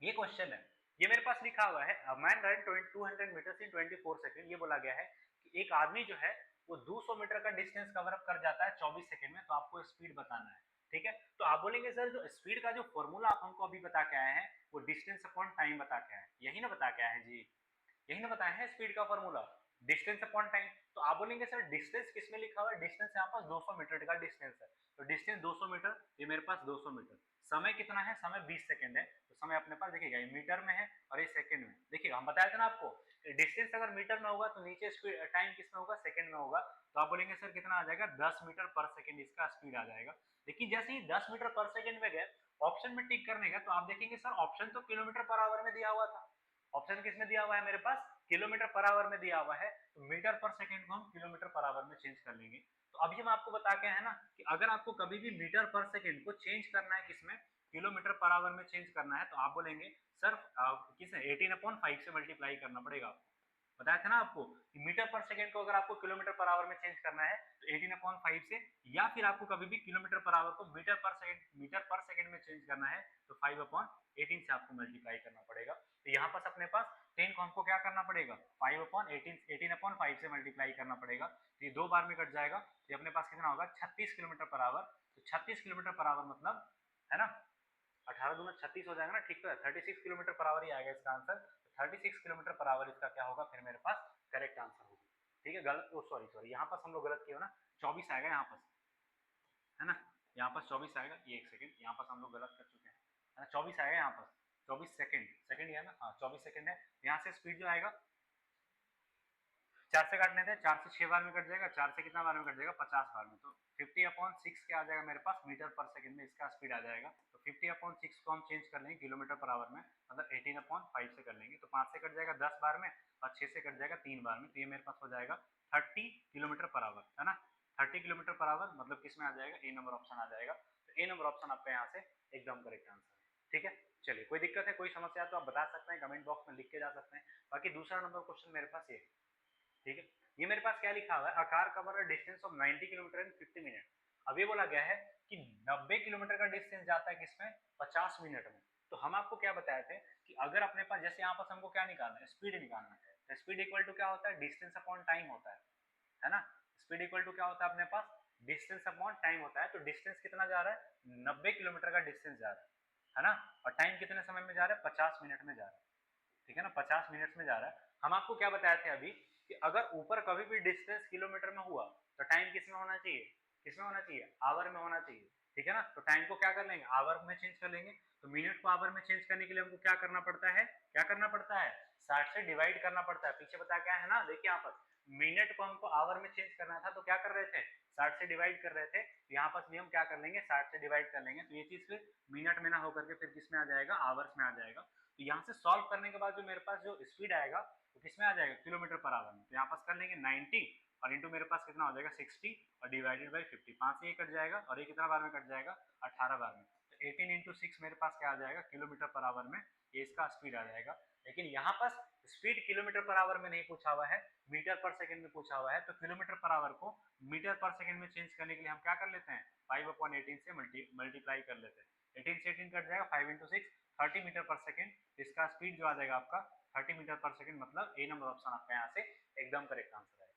ये क्वेश्चन है, ये मेरे पास लिखा हुआ है man run 200 metres in 24 second. ये बोला गया है कि एक आदमी जो है वो 200 मीटर का डिस्टेंस कवर अप कर जाता है 24 सेकंड में, तो आपको स्पीड बताना है। ठीक है, तो आप बोलेंगे सर जो स्पीड का जो फॉर्मूला आप हमको अभी बता के आए हैं वो डिस्टेंस अपॉन टाइम बता के आए हैं, यही ना बता के आए हैं जी, यही ना बताया है स्पीड का फॉर्मूला, डिस्टेंस अपॉन टाइम। तो आप बोलेंगे सर डिस्टेंस किस में लिखा हुआ है, डिस्टेंस यहाँ पास 200 मीटर का डिस्टेंस है, तो डिस्टेंस 200 मीटर, ये मेरे पास 200 मीटर, समय कितना है, समय 20 सेकंड है, तो समय अपने पास देखिएगा ये मीटर में है और ये सेकंड में। देखिएगा हम बताया था ना आपको, डिस्टेंस अगर मीटर में होगा तो नीचे स्पीड टाइम किस में होगा, सेकंड में होगा, तो आप बोलेंगे सर कितना आ जाएगा, 10 मीटर पर सेकंड इसका स्पीड आ जाएगा। लेकिन जैसे ही 10 मीटर पर सेकंड में गए ऑप्शन में टिक करने का, तो आप देखेंगे सर ऑप्शन तो किलोमीटर पर आवर में दिया हुआ था, ऑप्शन किस में दिया हुआ है, मेरे पास किलोमीटर पर आवर में दिया हुआ है, तो मीटर पर सेकंड को हम किलोमीटर पर आवर में चेंज कर लेंगे। तो अभी हम आपको बता के हैं ना कि अगर आपको कभी भी मीटर पर सेकंड को चेंज करना है किसमें, किलोमीटर पर आवर में चेंज करना है, तो आप बोलेंगे सर किस 18/5 से मल्टीप्लाई करना पड़ेगा आपको। बताया था ना आपको कि मीटर पर सेकंड को अगर आपको किलोमीटर पर आवर में चेंज करना है तो 18/5 से, या फिर आपको कभी भी किलोमीटर पर आवर को मीटर पर सेकंड में चेंज करना है तो 5/18 से आपको मल्टीप्लाई करना पड़ेगा। तो यहाँ पर अपने पास 10 को हमको क्या करना पड़ेगा, 18/5 से मल्टीप्लाई करना पड़ेगा, तो ये 2 बार में कट जाएगा, तो अपने पास कितना होगा 36 किलोमीटर पर आवर। तो 36 किलोमीटर पर आवर मतलब, है ना, 18 दूना 36 हो जाएगा ना, ठीक तो है, 36 किलोमीटर पर आवर ही आएगा इसका आंसर। 36 किलोमीटर पर आवर इसका क्या होगा, फिर मेरे पास करेक्ट आंसर होगा। ठीक है, गलत, सॉरी यहाँ पास हम लोग गलत किए हो ना, 24 आएगा यहाँ पास, है ना, यहाँ पास 24 आएगा, ये एक सेकंड, यहाँ पास हम लोग गलत कर चुके हैं, है ना, 24 आएगा यहाँ पास, 24 सेकंड, सेकंड है ना, हाँ 24 सेकंड है। यहाँ से स्पीड जो आएगा 4 से काटने थे, 4 से 6 बार में कट जाएगा, 4 से कितना बार में कट जाएगा 50 बार में, तो 50/6 क्या आ जाएगा मेरे पास मीटर पर सेकंड में इसका स्पीड आ जाएगा। तो 50/6 को हम चेंज कर लेंगे किलोमीटर पर आवर में, मतलब 18/5 से कर लेंगे, तो 5 से कट जाएगा 10 बार में और 6 से कट जाएगा 3 बार में, तो ये मेरे पास हो जाएगा 30 किलोमीटर पर आवर, है ना। 30 किलोमीटर पर आवर मतलब किस में आ जाएगा, ए नंबर ऑप्शन आ जाएगा। तो ए नंबर ऑप्शन आपका यहाँ से एकदम करेक्ट आंसर है, ठीक है। चलिए, कोई दिक्कत है, कोई समस्या है तो आप बता सकते हैं, कमेंट बॉक्स में लिख के जा सकते हैं। बाकी दूसरा नंबर क्वेश्चन मेरे पास ये, ठीक है। ये मेरे पास क्या लिखा हुआ है, a car cover a distance of 90 kilometre in 50 minute. अब ये बोला गया है कि 90 किलोमीटर का डिस्टेंस जाता है किसमें, 50 मिनट में। तो हम आपको क्या बताए थे कि अगर अपने पास, जैसे यहाँ पास हमको क्या निकालना है, स्पीड निकालना है, तो स्पीड इक्वल टू क्या होता है, डिस्टेंस अपॉन टाइम होता है ना। स्पीड इक्वल टू क्या होता है अपने पास, डिस्टेंस अपॉन टाइम होता है। तो डिस्टेंस कितना जा रहा है, 90 किलोमीटर का डिस्टेंस जा रहा है ना, और टाइम कितने समय में जा रहा है, 50 मिनट में जा रहा है, ठीक है ना, 50 मिनट में जा रहा है। हम आपको क्या बताए थे अभी कि अगर ऊपर कभी भी डिस्टेंस किलोमीटर में हुआ तो टाइम किस में होना चाहिए, किस में होना चाहिए, आवर में होना चाहिए, ठीक है ना। तो टाइम को क्या कर लेंगे, आवर में चेंज कर लेंगे। तो मिनट को आवर में चेंज करने के लिए हमको क्या करना पड़ता है, क्या करना पड़ता है, 60 से डिवाइड करना पड़ता है। पीछे बता क्या है ना, देखिए यहाँ पर मिनट को हमको आवर में चेंज करना था, तो क्या कर रहे थे, 60 से डिवाइड कर रहे थे। तो यहाँ पर भी हम क्या कर लेंगे, 60 से डिवाइड कर लेंगे, तो ये चीज फिर मिनट में ना होकर के फिर किस में आ जाएगा, आवर्स में आ जाएगा। तो यहाँ से सॉल्व करने के बाद जो मेरे पास जो स्पीड आएगा तो किसमें आ जाएगा, किलोमीटर पर आवर में। तो यहाँ पास कर लेंगे 90 और इंटू मेरे पास कितना हो जाएगा 60 और डिवाइडेड बाई 50, 5 से ये कट जाएगा और ये कितना बार में कट जाएगा, 18 बार में। तो 18 इंटू 6 मेरे पास क्या आ जाएगा, किलोमीटर पर आवर में, ये इसका स्पीड आ जाएगा। लेकिन यहाँ पास स्पीड किलोमीटर पर आवर में नहीं पूछा हुआ है, मीटर पर सेकंड में पूछा हुआ है। तो किलोमीटर पर आवर को मीटर पर सेकंड में चेंज करने के लिए हम क्या कर लेते हैं, 5/18 से मल्टीप्लाई कर लेते हैं। 18 से 18 कट जाएगा, 5 इंटू 6 30 मीटर पर सेकंड। इसका स्पीड जो आ जाएगा आपका 30 मीटर पर सेकंड, मतलब ए नंबर ऑप्शन आपका यहाँ से एकदम करेक्ट आंसर है,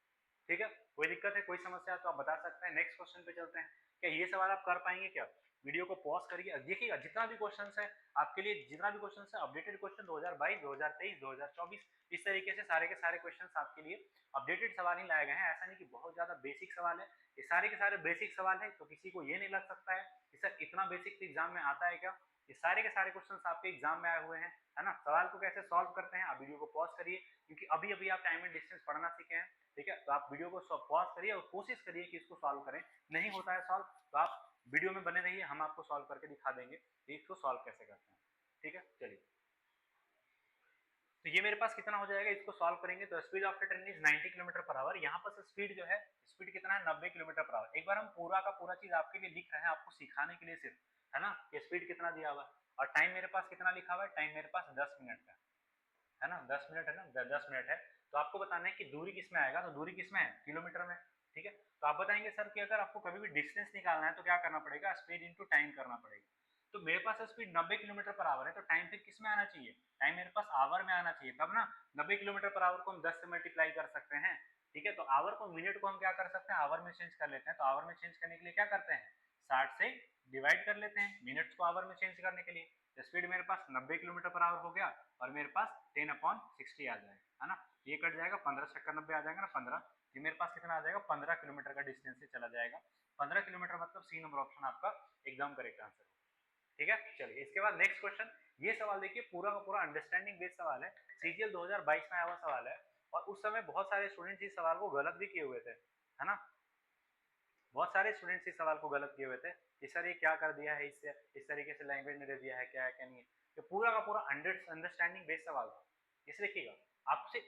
ठीक है। कोई दिक्कत है, कोई समस्या है तो आप बता सकते हैं। नेक्स्ट क्वेश्चन पे चलते हैं। क्या ये सवाल आप कर पाएंगे क्या, वीडियो को पॉज करिए, देखिएगा जितना भी क्वेश्चन है आपके लिए, जितना भी क्वेश्चन है अपडेटेड क्वेश्चन 2022, 2023, 2024, इस तरीके से सारे के सारे क्वेश्चन आपके लिए अपडेटेड सवाल ही लाए गए हैं। ऐसा नहीं कि बहुत ज्यादा बेसिक सवाल है, ये सारे के सारे बेसिक सवाल है। तो किसी को ये नहीं लग सकता है कि सर इतना बेसिक एग्जाम में आता है क्या, ये सारे के सारे क्वेश्चंस आपके एग्जाम में आए हुए हैं, है ना। सवाल को कैसे सॉल्व करते हैं, आप वीडियो को पॉज करिए, क्योंकि अभी अभी आप टाइम एंड डिस्टेंस पढ़ना सीखे हैं, ठीक है। तो आप वीडियो को पॉज करिए और कोशिश करिए कि इसको सॉल्व करें। नहीं होता है सॉल्व तो आप वीडियो में बने रहिए, हम आपको सॉल्व करके दिखा देंगे कि इसको सॉल्व कैसे करते हैं, ठीक है। चलिए, तो ये मेरे पास कितना हो जाएगा, इसको सॉल्व करेंगे तो speed of the train is 90 kilometre per our. यहाँ पर स्पीड जो है, स्पीड कितना है, 90 किलोमीटर पर आवर। एक बार हम पूरा का पूरा चीज आपके लिए लिख रहे हैं, आपको सिखाने के लिए सिर्फ, है ना। ये स्पीड कितना दिया हुआ है और टाइम मेरे पास कितना लिखा हुआ है, टाइम मेरे पास 10 मिनट का है ना, 10 मिनट है ना, 10 मिनट है। तो आपको बताना है कि दूरी किस में आएगा, तो दूरी किस में है, किलोमीटर में, ठीक है। तो आप बताएंगे सर कि अगर आपको कभी भी डिस्टेंस निकालना है तो क्या करना पड़ेगा, स्पीड इंटू टाइम करना पड़ेगा। तो मेरे पास स्पीड 90 किलोमीटर पर आवर है, तो टाइम फिर किस में आना चाहिए, टाइम मेरे पास आवर में आना चाहिए, तब ना 90 किलोमीटर पर आवर को हम 10 से मल्टीप्लाई कर सकते हैं, ठीक है। तो आवर को, मिनट को हम क्या कर सकते हैं, आवर में चेंज कर लेते हैं। तो आवर में चेंज करने के लिए क्या करते हैं, 60 से डिवाइड कर लेते हैं मिनट्स को आवर में चेंज करने के लिए। तो स्पीड मेरे पास 90 किलोमीटर पर आवर हो गया और मेरे पास 10/60 आ जाएगा, है ना। ये कट जाएगा, 15 से 90 आ जाएगा ना, 15। ये मेरे पास कितना आ जाएगा, 15 किलोमीटर का डिस्टेंस से चला जाएगा। 15 किलोमीटर मतलब सी नंबर ऑप्शन आपका एकदम करेक्ट आंसर होगा, ठीक है। चलिए, इसके बाद नेक्स्ट क्वेश्चन। ये सवाल देखिए, पूरा का पूरा अंडरस्टैंडिंग बेस्ड सवाल है, सीजीएल 2022 में आया हुआ सवाल है। और उस समय बहुत सारे स्टूडेंट्स इस सवाल को गलत भी किए हुए थे, है ना। बहुत सारे स्टूडेंट्स इस सवाल को गलत किए हुए थे कि सर ये क्या कर दिया है, इससे इस तरीके से लैंग्वेज में दे दिया है, क्या है क्या नहीं है। तो पूरा का पूरा अंडरस्टैंडिंग बेस्ड सवाल था। इसे देखिएगा आपसे,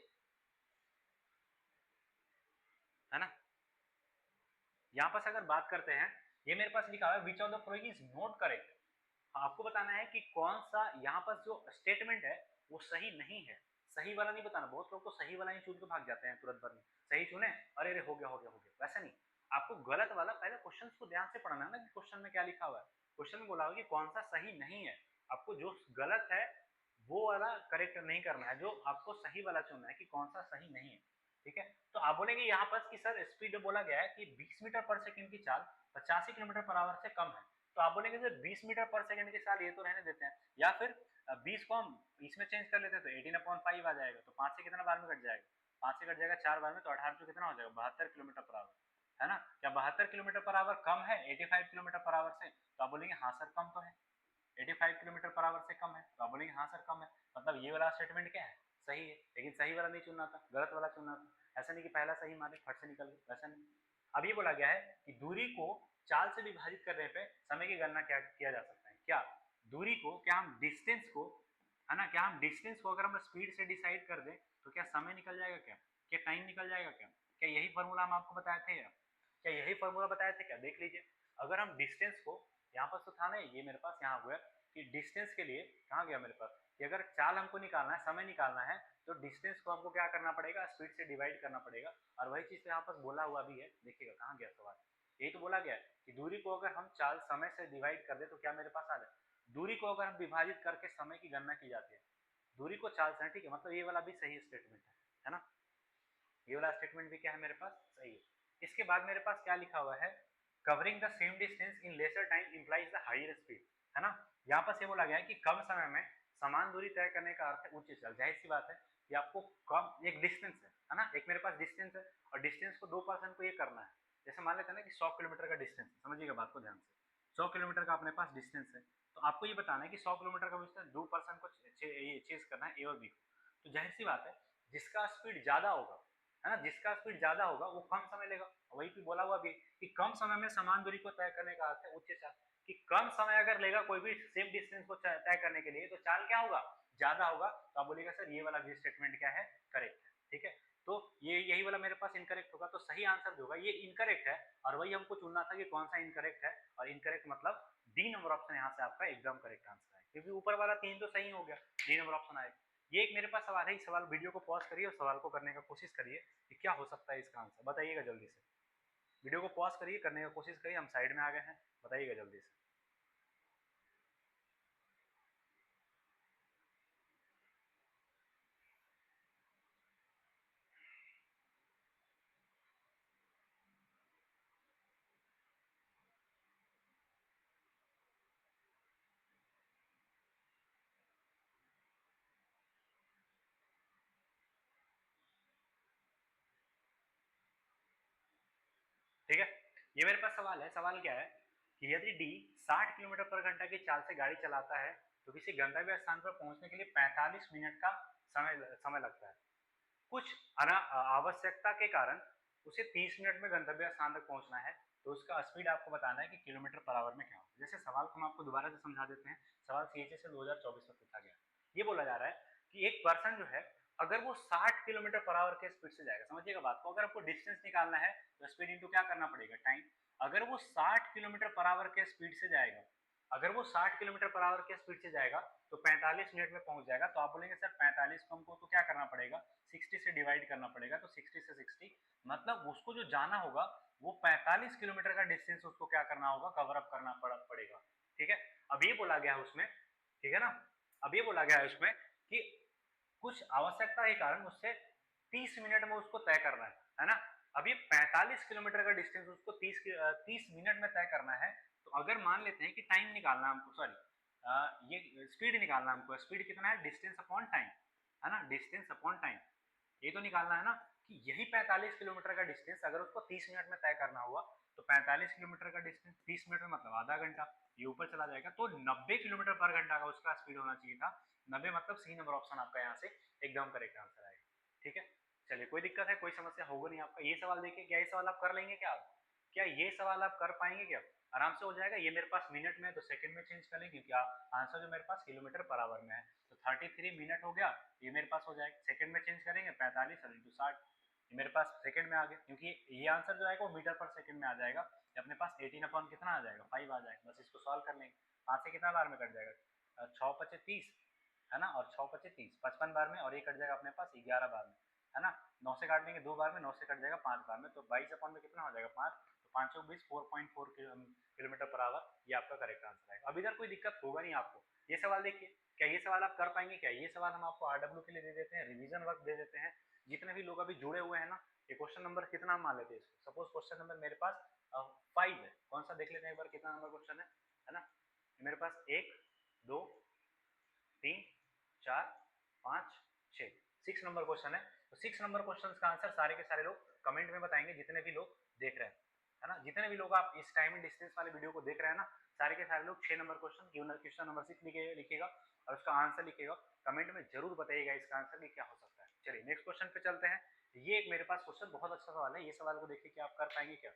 है ना। यहाँ पर अगर बात करते हैं, ये मेरे पास लिखा हुआ है which of the following is not correct. आपको बताना है कि कौन सा यहाँ पर जो स्टेटमेंट है वो सही नहीं है। सही वाला नहीं बताना, बहुत लोग तो सही वाला ही चुन के भाग जाते हैं तुरंत भर में, सही चुने अरे अरे हो गया हो गया हो गया, वैसा नहीं। आपको गलत वाला पहले क्वेश्चन को ध्यान से पढ़ना है ना कि क्वेश्चन में क्या लिखा हुआ है। क्वेश्चन में बोला हुआ कि कौन सा सही नहीं है, आपको जो गलत है वो वाला करेक्ट नहीं करना है, जो आपको सही वाला चुनना है कि कौन सा सही नहीं है, ठीक है। तो आप बोलेंगे यहाँ पर कि सर स्पीड बोला गया है कि 20 मीटर पर सेकंड की चाल 85 किलोमीटर पर आवर से कम है। तो आप बोलेंगे सर 20 मीटर पर सेकंड की चाल ये तो रहने देते हैं, या फिर 20 को हम इसमें चेंज कर लेते हैं तो 18/5 आ जाएगा। तो 5 से कितना बार में कट जाएगा, 5 से कट जाएगा 4 बार में, तो 18 से कितना हो जाएगा 72 किलोमीटर पर आवर, है ना। क्या 72 किलोमीटर पर आवर कम है 85 किलोमीटर पर आवर से, तो आप बोलेंगे हाँ सर कम तो है, 85 किलोमीटर पर आवर से कम है, तो आप बोलेंगे हाँ सर कम है, मतलब ये वाला स्टेटमेंट क्या है, सही है, लेकिन सही वाला नहीं चुनना था, गलत वाला चुनना था। ऐसा नहीं कि पहला सही माने फट से निकल गया, वैसा नहीं। अब ये बोला गया है कि दूरी को चाल से विभाजित करने पे समय की गणना क्या किया जा सकता है, क्या दूरी को, क्या हम डिस्टेंस को, है ना, क्या हम डिस्टेंस को अगर हम स्पीड से डिसाइड कर दें तो क्या समय निकल जाएगा, क्या टाइम निकल जाएगा, क्या यही फॉर्मूला हम आपको बताए थे, क्या यही फॉर्मूला बताए थे क्या, देख लीजिए। अगर हम डिस्टेंस को, यहाँ पर तो था ना ये मेरे पास, यहाँ हुआ कि डिस्टेंस के लिए कहाँ गया मेरे पास, कि अगर चाल हमको निकालना है, समय निकालना है, तो डिस्टेंस को हमको क्या करना पड़ेगा, स्पीड से डिवाइड करना पड़ेगा। और वही चीज तो यहाँ पर बोला हुआ भी है, देखिएगा कहाँ गया सवाल, यही तो बोला गया है कि दूरी को अगर हम चाल समय से डिवाइड कर दे तो क्या मेरे पास आ जाए, दूरी को अगर हम विभाजित करके समय की गणना की जाती है, दूरी को चाल से, ठीक है, मतलब ये वाला भी सही स्टेटमेंट है ना, ये वाला स्टेटमेंट भी क्या है मेरे पास, सही है। इसके बाद मेरे पास क्या लिखा हुआ है, covering the same distance in lesser time implies the higher speed, है ना। यहाँ पर ये बोला गया है कि कम समय में समान दूरी तय करने का अर्थ है उच्च चाल। जाहिर सी बात है कि आपको कम, एक डिस्टेंस है ना, एक मेरे पास डिस्टेंस है और डिस्टेंस को 2% को ये करना है। जैसे मान लेते हैं ना कि 100 किलोमीटर का डिस्टेंस, समझिएगा बात को ध्यान से, 100 किलोमीटर का अपने पास डिस्टेंस है, तो आपको ये बताना है कि 100 किलोमीटर का डिस्टेंस 2% को चेज करना है, ए और बी को। तो जाहिर सी बात है जिसका स्पीड ज्यादा होगा, है ना, जिसका स्पीड ज्यादा होगा वो कम समय लेगा। वही भी बोला हुआ भी कि कम समय में समान दूरी को तय करने का अर्थ है उच्च चाल, कि कम समय अगर लेगा कोई भी सेम डिस्टेंस को तय करने के लिए तो चाल क्या होगा, ज्यादा होगा। तो आप बोलिएगा सर ये वाला भी स्टेटमेंट क्या है, करेक्ट है, ठीक है। तो ये यही वाला मेरे पास इनकरेक्ट होगा, तो सही आंसर जो होगा ये इनकरेक्ट है, और वही हमको चुनना था कि कौन सा इनकरेक्ट है, और इनकरेक्ट मतलब डी नंबर ऑप्शन यहाँ से आपका एकदम करेक्ट आंसर है, क्योंकि ऊपर वाला 3 तो सही हो गया, डी नंबर ऑप्शन आएगा। ये एक मेरे पास सवाल है, इस सवाल वीडियो को पॉज करिए और सवाल को करने का कोशिश करिए कि क्या हो सकता है इसका आंसर, बताइएगा जल्दी से। वीडियो को पॉज करिए, करने का कोशिश करिए, हम साइड में आ गए हैं, बताइएगा जल्दी से। ठीक है, ये मेरे पास सवाल है, सवाल क्या है कि यदि डी 60 किलोमीटर पर घंटा की चाल से गाड़ी चलाता है तो किसी गंतव्य स्थान पर पहुंचने के लिए 45 मिनट का समय लगता है। कुछ आवश्यकता के कारण उसे 30 मिनट में गंतव्य स्थान तक पहुंचना है, तो उसका स्पीड आपको बताना है कि किलोमीटर पर आवर में क्या होगा। जैसे सवाल को हम आपको दोबारा से समझा देते हैं, सवाल सीएचएस से 2024 में पूछा गया। ये बोला जा रहा है कि एक पर्सन जो है अगर वो 60 किलोमीटर पर आवर के स्पीड से जाएगा, समझिएगा बात को, अगर आपको डिस्टेंस निकालना है तो स्पीड इंटू क्या करना पड़ेगा, टाइम। अगर वो 60 किलोमीटर पर आवर के स्पीड से जाएगा, अगर वो 60 किलोमीटर पर आवर के स्पीड से जाएगा तो 45 मिनट में पहुंच जाएगा। तो आप बोलेंगे सर 45 को हमको तो क्या करना पड़ेगा, 60 से डिवाइड करना पड़ेगा, तो 60 से 60 मतलब उसको जो जाना होगा वो 45 किलोमीटर का डिस्टेंस उसको क्या करना होगा, कवर अप करना पड़ेगा। ठीक है, अब ये बोला गया है उसमें, ठीक है ना, अब ये बोला गया है उसमें कि कुछ आवश्यकता के कारण उससे 30 मिनट में उसको तय करना है ना। अब ये 45 किलोमीटर का डिस्टेंस उसको 30 मिनट में तय करना है। तो अगर मान लेते हैं कि टाइम निकालना हमको, सॉरी ये स्पीड निकालना हमको, स्पीड कितना है, डिस्टेंस अपॉन टाइम, है ना, डिस्टेंस अपॉन टाइम, ये तो निकालना है ना, कि यही 45 किलोमीटर का डिस्टेंस अगर उसको 30 मिनट में तय करना हुआ तो 45 किलोमीटर का डिस्टेंस 30 मिनट में मतलब आधा घंटा, ये ऊपर चला जाएगा, तो 90 किलोमीटर पर घंटा का उसका स्पीड होना चाहिए था। 90 मतलब सी नंबर ऑप्शन आपका यहाँ से एकदम करेक्ट आंसर आएगा। ठीक है, चलिए कोई दिक्कत है, कोई समस्या होगा नहीं आपका। ये सवाल देखिए, क्या ये सवाल आप कर लेंगे, क्या ये सवाल आप कर पाएंगे, क्या आराम से हो जाएगा। ये मेरे पास मिनट में है तो सेकंड में चेंज कर लेंगे, क्या आंसर जो मेरे पास किलोमीटर पर आवर में है, तो 33 मिनट हो गया, ये मेरे पास हो जाएगा। सेकंड में चेंज करेंगे 45 इंटू 60, ये मेरे पास सेकंड में आ गया, क्योंकि ये आंसर जो आएगा वो मीटर पर सेकंड में आ जाएगा। ये अपने पास 18 अपॉन कितना आ जाएगा, 5 आ जाएगा। बस इसको सॉल्व कर लेंगे, 5 से कितना बार में कट जाएगा, 6 पचे 30, है ना, और 6 पचे 30 55 बार में, और ये कट जाएगा अपने पास 11 बार में, है ना। 9 से काट देंगे 2 बार में, 9 से कट जाएगा 5 बार में, तो 22 अपॉन में कितना हो जाएगा 5, तो 5 20 4.4 किलोमीटर पर आवर, ये आपका करेक्ट आंसर आएगा। अब इधर कोई दिक्कत होगा नहीं आपको। ये सवाल देखिए, क्या ये सवाल आप कर पाएंगे, क्या ये सवाल हम आपको आरडब्ल्यू के लिए दे देते हैं, रिवीजन वर्क दे देते हैं। जितने भी लोग अभी जुड़े हुए हैं ना, ये क्वेश्चन नंबर कितना मान लेते हैं इसको, सपोज क्वेश्चन नंबर मेरे पास 5 है, कौन सा देख लेते हैं एक बार, कितना नंबर क्वेश्चन है ना, मेरे पास 1 2 3 4 5 6, 6 नंबर क्वेश्चन है। तो 6 नंबर क्वेश्चन का आंसर सारे के सारे लोग कमेंट में बताएंगे, जितने भी लोग देख रहे हैं, है ना। जितने भी लोग आप इस टाइम एंड डिस्टेंस वाले वीडियो को देख रहे हैं ना, सारे के सारे लोग 6 नंबर क्वेश्चन नंबर 6 लिखिएगा और उसका आंसर लिखिएगा। कमेंट में जरूर बताइएगा इसका आंसर कि क्या हो सकता है। चलिए नेक्स्ट क्वेश्चन पे चलते हैं। ये एक मेरे पास क्वेश्चन बहुत अच्छा सवाल है, ये सवाल को देखिए कि आप कर पाएंगे क्या,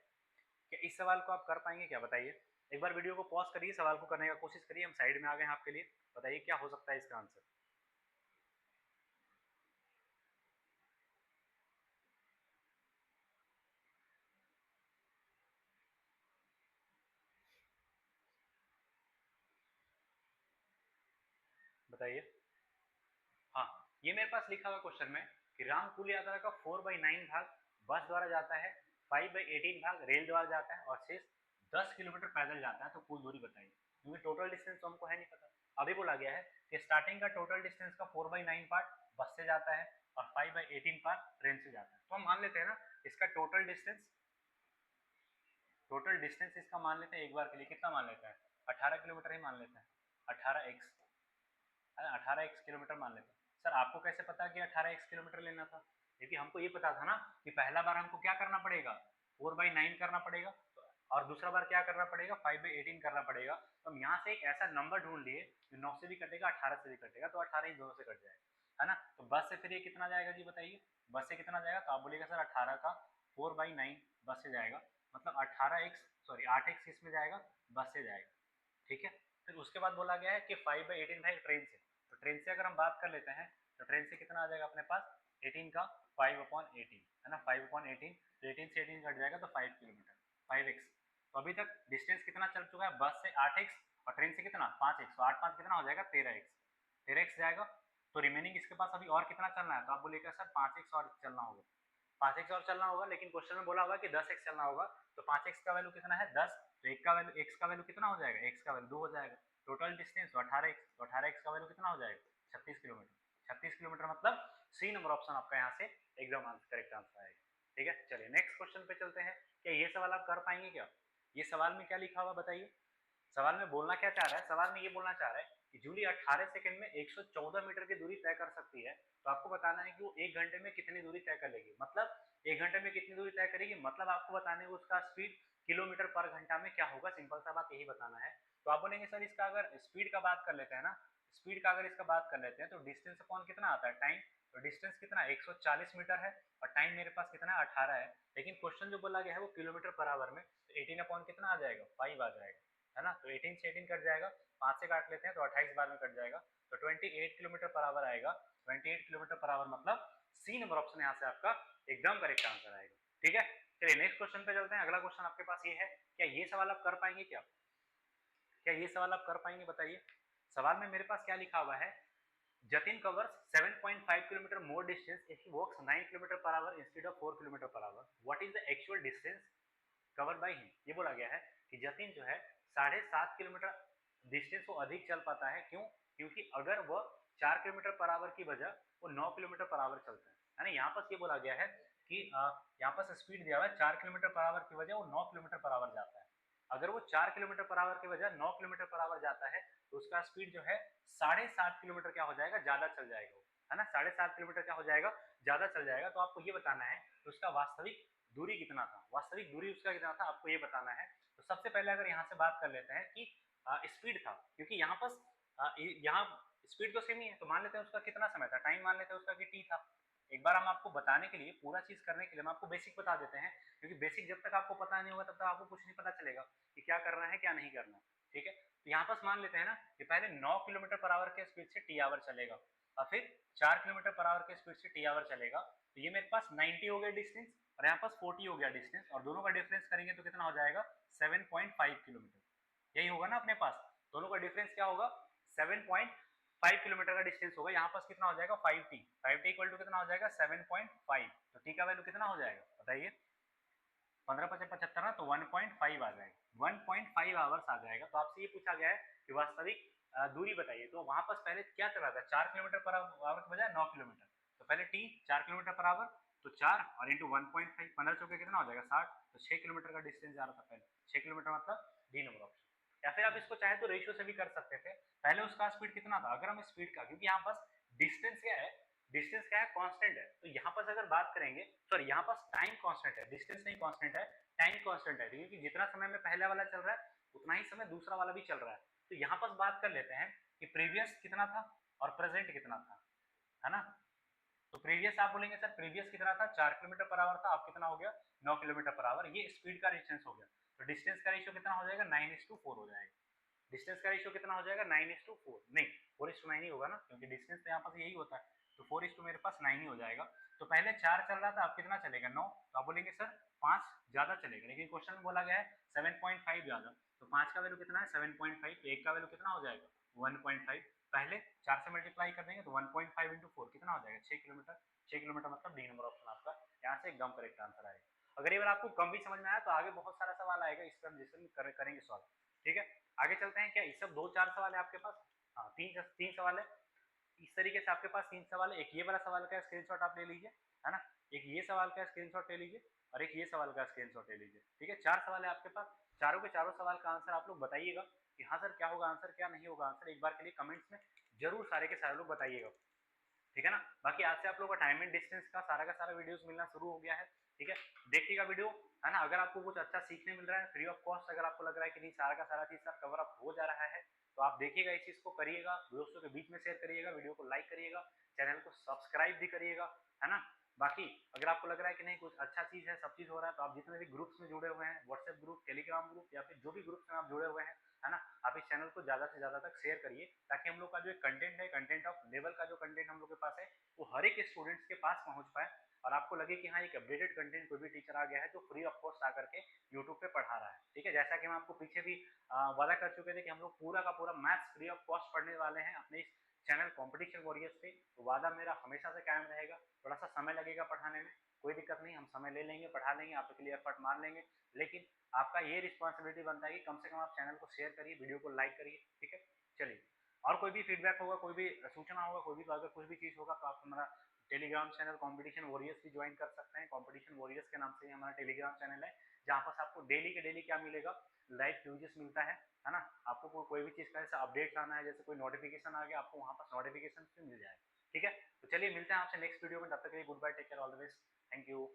इस सवाल को आप कर पाएंगे क्या, बताइए। एक बार वीडियो को पॉज करिए, सवाल को करने का कोशिश करिए। हम साइड में आ गए हैं आपके लिए, बताइए क्या हो सकता है इसका आंसर। बताइए। हाँ, ये मेरे पास लिखा हुआ क्वेश्चन में कि रामकुल यात्रा का 4/9 भाग बस द्वारा जाता है, 5/18 भाग रेल द्वारा जाता है और शेष 10 किलोमीटर पैदल जाता है, तो कुल दूरी बताइए। क्योंकि टोटल डिस्टेंस तो हमको है नहीं पता। अभी बोला गया है कि स्टार्टिंग का टोटल डिस्टेंस का 4/9 पार्ट बस से जाता है और 5/18 पार्ट ट्रेन से जाता है। तो हम मान लेते हैं ना इसका टोटल डिस्टेंस इसका मान लेते हैं एक बार के लिए, कितना मान लेते हैं, 18 किलोमीटर ही मान लेते हैं, 18x, 18x किलोमीटर मान लेते हैं। सर आपको कैसे पता कि 18x किलोमीटर लेना था, क्योंकि हमको ये पता था ना कि पहला बार हमको क्या करना पड़ेगा, 4/9 करना पड़ेगा और दूसरा बार क्या करना पड़ेगा, 5/18 करना पड़ेगा। तो हम यहाँ से एक ऐसा नंबर ढूंढ लिए जो 9 से भी कटेगा 18 से भी कटेगा, तो 18 ही दोनों से कट जाएगा, है ना। तो बस से फिर ये कितना जाएगा जी बताइए, बस से कितना जाएगा, तो आप बोलिएगा सर 18 का 4/9 बस से जाएगा, मतलब 8x इसमें जाएगा, बस से जाएगा, ठीक है। फिर उसके बाद बोला गया है कि 5/18 भाई ट्रेन से, तो ट्रेन से अगर हम बात कर लेते हैं तो ट्रेन से कितना आ जाएगा अपने पास, 18 का 5/18, है ना, 5/18, तो 18 से 18 कट जाएगा तो 5 किलोमीटर, 5x। तो अभी तक डिस्टेंस कितना चल चुका है, बस से 8x और ट्रेन से कितना 5x, तो 8 5 कितना हो जाएगा 13x जाएगा। तो रिमेनिंग इसके पास अभी और कितना चलना है, तो आप बोलिएगा सर 5x और चलना होगा, 5x और चलना होगा, लेकिन क्वेश्चन में बोला होगा कि 10x चलना होगा, तो 5x का वैल्यू कितना है 10, तो x का वैल्यू कितना हो जाएगा, x का वैल्यू 2 हो जाएगा, टोटल डिस्टेंस तो 18x, तो 18x का वैल्यू कितना हो जाएगा 36 किलोमीटर, 36 किलोमीटर, मतलब सी नंबर ऑप्शन आपका यहाँ से एकदम करेक्ट आंसर आएगा, ठीक है। चलिए नेक्स्ट क्वेश्चन पे चलते हैं। क्या ये सवाल आप कर पाएंगे क्या, ये सवाल में क्या लिखा हुआ बताइए। सवाल में बोलना क्या चाह रहा है, सवाल में ये बोलना चाह रहा है कि जूली 18 सेकंड में 114 मीटर की दूरी तय कर सकती है, तो आपको बताना है कि वो 1 घंटे में कितनी दूरी तय कर लेगी, मतलब 1 घंटे में कितनी दूरी तय करेगी, मतलब आपको बताने है उसका स्पीड किलोमीटर पर घंटा में क्या होगा, सिंपल सा बात यही बताना है। तो आप बोलेंगे सर इसका अगर स्पीड का बात कर लेते हैं ना, स्पीड का अगर इसका बात कर लेते हैं तो डिस्टेंस अपॉन कितना आता है टाइम, तो डिस्टेंस कितना 140 मीटर है और टाइम मेरे पास कितना है 18 है, लेकिन क्वेश्चन जो बोला गया है वो किलोमीटर पर आवर में, तो 18 अपॉन कितना आ जाएगा 5 आ जाएगा, है ना। तो 18 से 18 कट जाएगा, 5 से काट लेते हैं तो 28 बार में कट जाएगा, तो 28 किलोमीटर पर आवर आएगा, 28 किलोमीटर पर आवर, मतलब सी नंबर ऑप्शन यहाँ से आपका एकदम करेक्ट आंसर आएगा, ठीक है। चलिए नेक्स्ट क्वेश्चन पे चलते हैं। अगला क्वेश्चन आपके पास ये है, क्या ये सवाल आप कर पाएंगे क्या, क्या ये सवाल आप कर पाएंगे बताइए। सवाल में मेरे पास क्या लिखा हुआ है, Jatin covers 7.5 kilometre more distance if he walks 9 kilometre per hour instead of 4 kilometre per hour, what is the actual distance cover by him. ये बोला गया है कि जतिन जो है 7.5 किलोमीटर डिस्टेंस वो अधिक चल पाता है, क्यों, क्योंकि अगर वह 4 किलोमीटर पर आवर की बजाय वो 9 किलोमीटर पर आवर चलता है ना। यहाँ पर ये बोला गया है कि यहाँ पर स्पीड दिया हुआ है 4 किलोमीटर पर आवर की वजह वो 9 किलोमीटर पर आवर जाता है, अगर वो 4 किलोमीटर पर आवर की वजह 9 किलोमीटर पर आवर जाता है तो उसका स्पीड जो है 7.5 किलोमीटर क्या हो जाएगा, ज्यादा चल जाएगा, है ना, 7.5 किलोमीटर क्या हो जाएगा, ज्यादा चल जाएगा। तो आपको ये बताना है कि उसका वास्तविक दूरी कितना था, वास्तविक दूरी उसका कितना था, आपको ये बताना है। तो सबसे पहले अगर यहाँ से बात कर लेते हैं कि स्पीड था, क्योंकि यहाँ पर यहाँ स्पीड तो सेम ही है, तो मान लेते हैं उसका कितना समय था, टाइम मान लेते हैं उसका कि टी था। एक बार हम आपको बताने के लिए, पूरा चीज करने के लिए हम आपको बेसिक बता देते हैं, क्योंकि बेसिक जब तक आपको पता नहीं होगा तब तक आपको कुछ नहीं पता चलेगा कि क्या करना है क्या नहीं करना, ठीक है। तो यहाँ पर मान लेते हैं ना कि पहले 9 किलोमीटर पर आवर के स्पीड से टी आवर चलेगा और फिर 4 किलोमीटर पर आवर के स्पीड से टी आवर चलेगा, तो ये मेरे पास 90 हो गया डिस्टेंस और यहाँ पास 40 हो गया डिस्टेंस, और दोनों का डिफरेंस करेंगे तो कितना हो जाएगा 7.5 किलोमीटर, यही होगा ना अपने पास, दोनों का डिफरेंस क्या होगा 7.5 किलोमीटर का डिस्टेंस होगा। यहाँ पास कितना हो जाएगा 5t, 5t इक्वल टू कितना हो जाएगा 7.5, तो t का वैल्यू कितना हो जाएगा बताइए, 15×5 = 75 ना, तो 1.5 आ जाएगा, 1.5 आवर्स आ जाएगा। तो आपसे ये पूछा गया है कि वास्तविक दूरी बताइए, तो वहां पास पहले क्या चल रहा था 4 किलोमीटर पर आवर के बजाय 9 किलोमीटर, तो पहले टी 4 किलोमीटर पर आवर, तो 4 और इंटू 1.5, 15 चौके कितना हो जाएगा 60, तो 6 किलोमीटर का डिस्टेंस जा रहा था पहले, 6 किलोमीटर मतलब डी नंबर ऑप्शन। या फिर आप इसको चाहे तो रेशियो से भी कर सकते थे, पहले उसका स्पीड कितना था, अगर हम स्पीड का, क्योंकि यहाँ पास डिस्टेंस क्या है, डिस्टेंस क्या है, कांस्टेंट है। तो यहाँ पर अगर बात करेंगे, सॉरी यहाँ पर टाइम कांस्टेंट है, डिस्टेंस नहीं कांस्टेंट है, टाइम कांस्टेंट है, क्योंकि जितना समय में पहला वाला चल रहा है उतना ही समय दूसरा वाला भी चल रहा है। तो यहाँ पर बात कर लेते हैं कि प्रीवियस कितना था और प्रेजेंट कितना था, है ना। तो प्रीवियस आप बोलेंगे सर प्रीवियस कितना था, 4 किलोमीटर पर आवर था, अब कितना हो गया 9 किलोमीटर पर आवर, ये स्पीड का डिस्टेंस हो गया। तो डिस्टेंस का रेशियो कितना हो जाएगा, 9:4 हो जाएगा। डिस्टेंस का रेशियो कितना हो जाएगा, 9:4, नहीं 4:9 ही होगा ना, क्योंकि डिस्टेंस तो यहाँ पर यही होता है। तो 4:, मेरे पास 9 ही हो जाएगा। तो पहले 4 चल रहा था, अब कितना चलेगा 9। तो आप बोलेंगे सर 5 ज्यादा चलेगा, लेकिन क्वेश्चन में बोला गया है 7.5 ज्यादा। तो 5 का वैल्यू कितना है 7.5, तो 1 का वैल्यू कितना हो जाएगा 1.5। पहले 4 से मल्टीप्लाई कर देंगे तो 1.5 इंटू 4 कितना हो जाएगा 6 किलोमीटर। 6 किलोमीटर मतलब डी नंबर ऑप्शन आपका यहाँ से एकदम करेक्ट आंसर आएगा। अगर ये बार आपको कम भी समझ में आया तो आगे बहुत सारा सवाल आएगा, इस पर हम जैसे करेंगे सॉल्व। ठीक है, आगे चलते हैं। क्या ये सब 2-4 सवाल है आपके पास? हाँ, तीन सवाल है। इस तरीके से आपके पास 3 सवाल है। एक ये वाला सवाल का स्क्रीनशॉट आप ले लीजिए, है ना। एक ये सवाल का स्क्रीनशॉट ले लीजिए और एक ये सवाल का स्क्रीनशॉट ले लीजिए। ठीक है, 4 सवाल है आपके पास। चारों के चारों सवाल का आंसर आप लोग बताइएगा कि हाँ सर क्या होगा आंसर, क्या नहीं होगा आंसर। एक बार के लिए कमेंट्स में जरूर सारे के सारे लोग बताइएगा, ठीक है ना। बाकी आज से आप लोगों का टाइम एंड डिस्टेंस का सारा वीडियोस मिलना शुरू हो गया है। ठीक है, देखिएगा वीडियो, है ना। अगर आपको कुछ अच्छा सीखने मिल रहा है फ्री ऑफ कॉस्ट, अगर आपको लग रहा है कि नहीं सारा का सारा चीज सर कवर अप हो जा रहा है, तो आप देखिएगा, इस चीज को करिएगा, दोस्तों के बीच में शेयर करिएगा, वीडियो को लाइक करिएगा, चैनल को सब्सक्राइब भी करिएगा, है ना। बाकी अगर आपको लग रहा है कि नहीं कुछ अच्छा चीज है, सब चीज हो रहा है, तो आप जितने भी ग्रुप्स में जुड़े हुए हैं, व्हाट्सएप ग्रुप, टेलीग्राम ग्रुप या फिर जो भी ग्रुप्स में आप जुड़े हुए हैं, है ना, आप इस चैनल को ज्यादा से ज्यादा तक शेयर करिए, ताकि हम लोग का जो कंटेंट है, कंटेंट ऑफ लेवल का जो कंटेंट हम लोग के पास है, वो हर एक स्टूडेंट्स के पास पहुंच पाए और आपको लगे कि हाँ एक अपडेटेड कंटेंट कोई भी टीचर आ गया है जो फ्री ऑफ कॉस्ट आकर के यूट्यूब पे पढ़ा रहा है। ठीक है, जैसा कि हम आपको पीछे भी वादा कर चुके थे कि हम लोग पूरा का पूरा मैथ्स फ्री ऑफ कॉस्ट पढ़ने वाले हैं अपने इस चैनल कॉम्पिटिशन वॉरियर्स पे। तो वादा मेरा हमेशा से कायम रहेगा। थोड़ा सा समय लगेगा पढ़ाने में, कोई दिक्कत नहीं, हम समय ले लेंगे, पढ़ा लेंगे, आपके लिए एफर्ट मार लेंगे, लेकिन आपका ये रिस्पॉन्सिबिलिटी बनता है कि कम से कम आप चैनल को शेयर करिए, वीडियो को लाइक करिए। ठीक है, चलिए, और कोई भी फीडबैक होगा, कोई भी सूचना होगा, कोई भी अगर कुछ भी चीज़ होगा तो आप हमारा टेलीग्राम चैनल कॉम्पिटिशन वॉरियर्स भी ज्वाइन कर सकते हैं। कॉम्पिटिशन वॉरियर्स के नाम से ही हमारा टेलीग्राम चैनल है, जहाँ पर आपको डेली के डेली क्या मिलेगा, लाइव क्यूजेस मिलता है ना। आपको कोई भी चीज़ का जैसे अपडेट लाना है, जैसे कोई नोटिफिकेशन आ गया, आपको वहाँ पर नोटिफिकेशन भी मिल जाएगा। ठीक है, तो चलिए मिलते हैं आपसे नेक्स्ट वीडियो में, तब तक के लिए good bye, take care, all the best, thank you.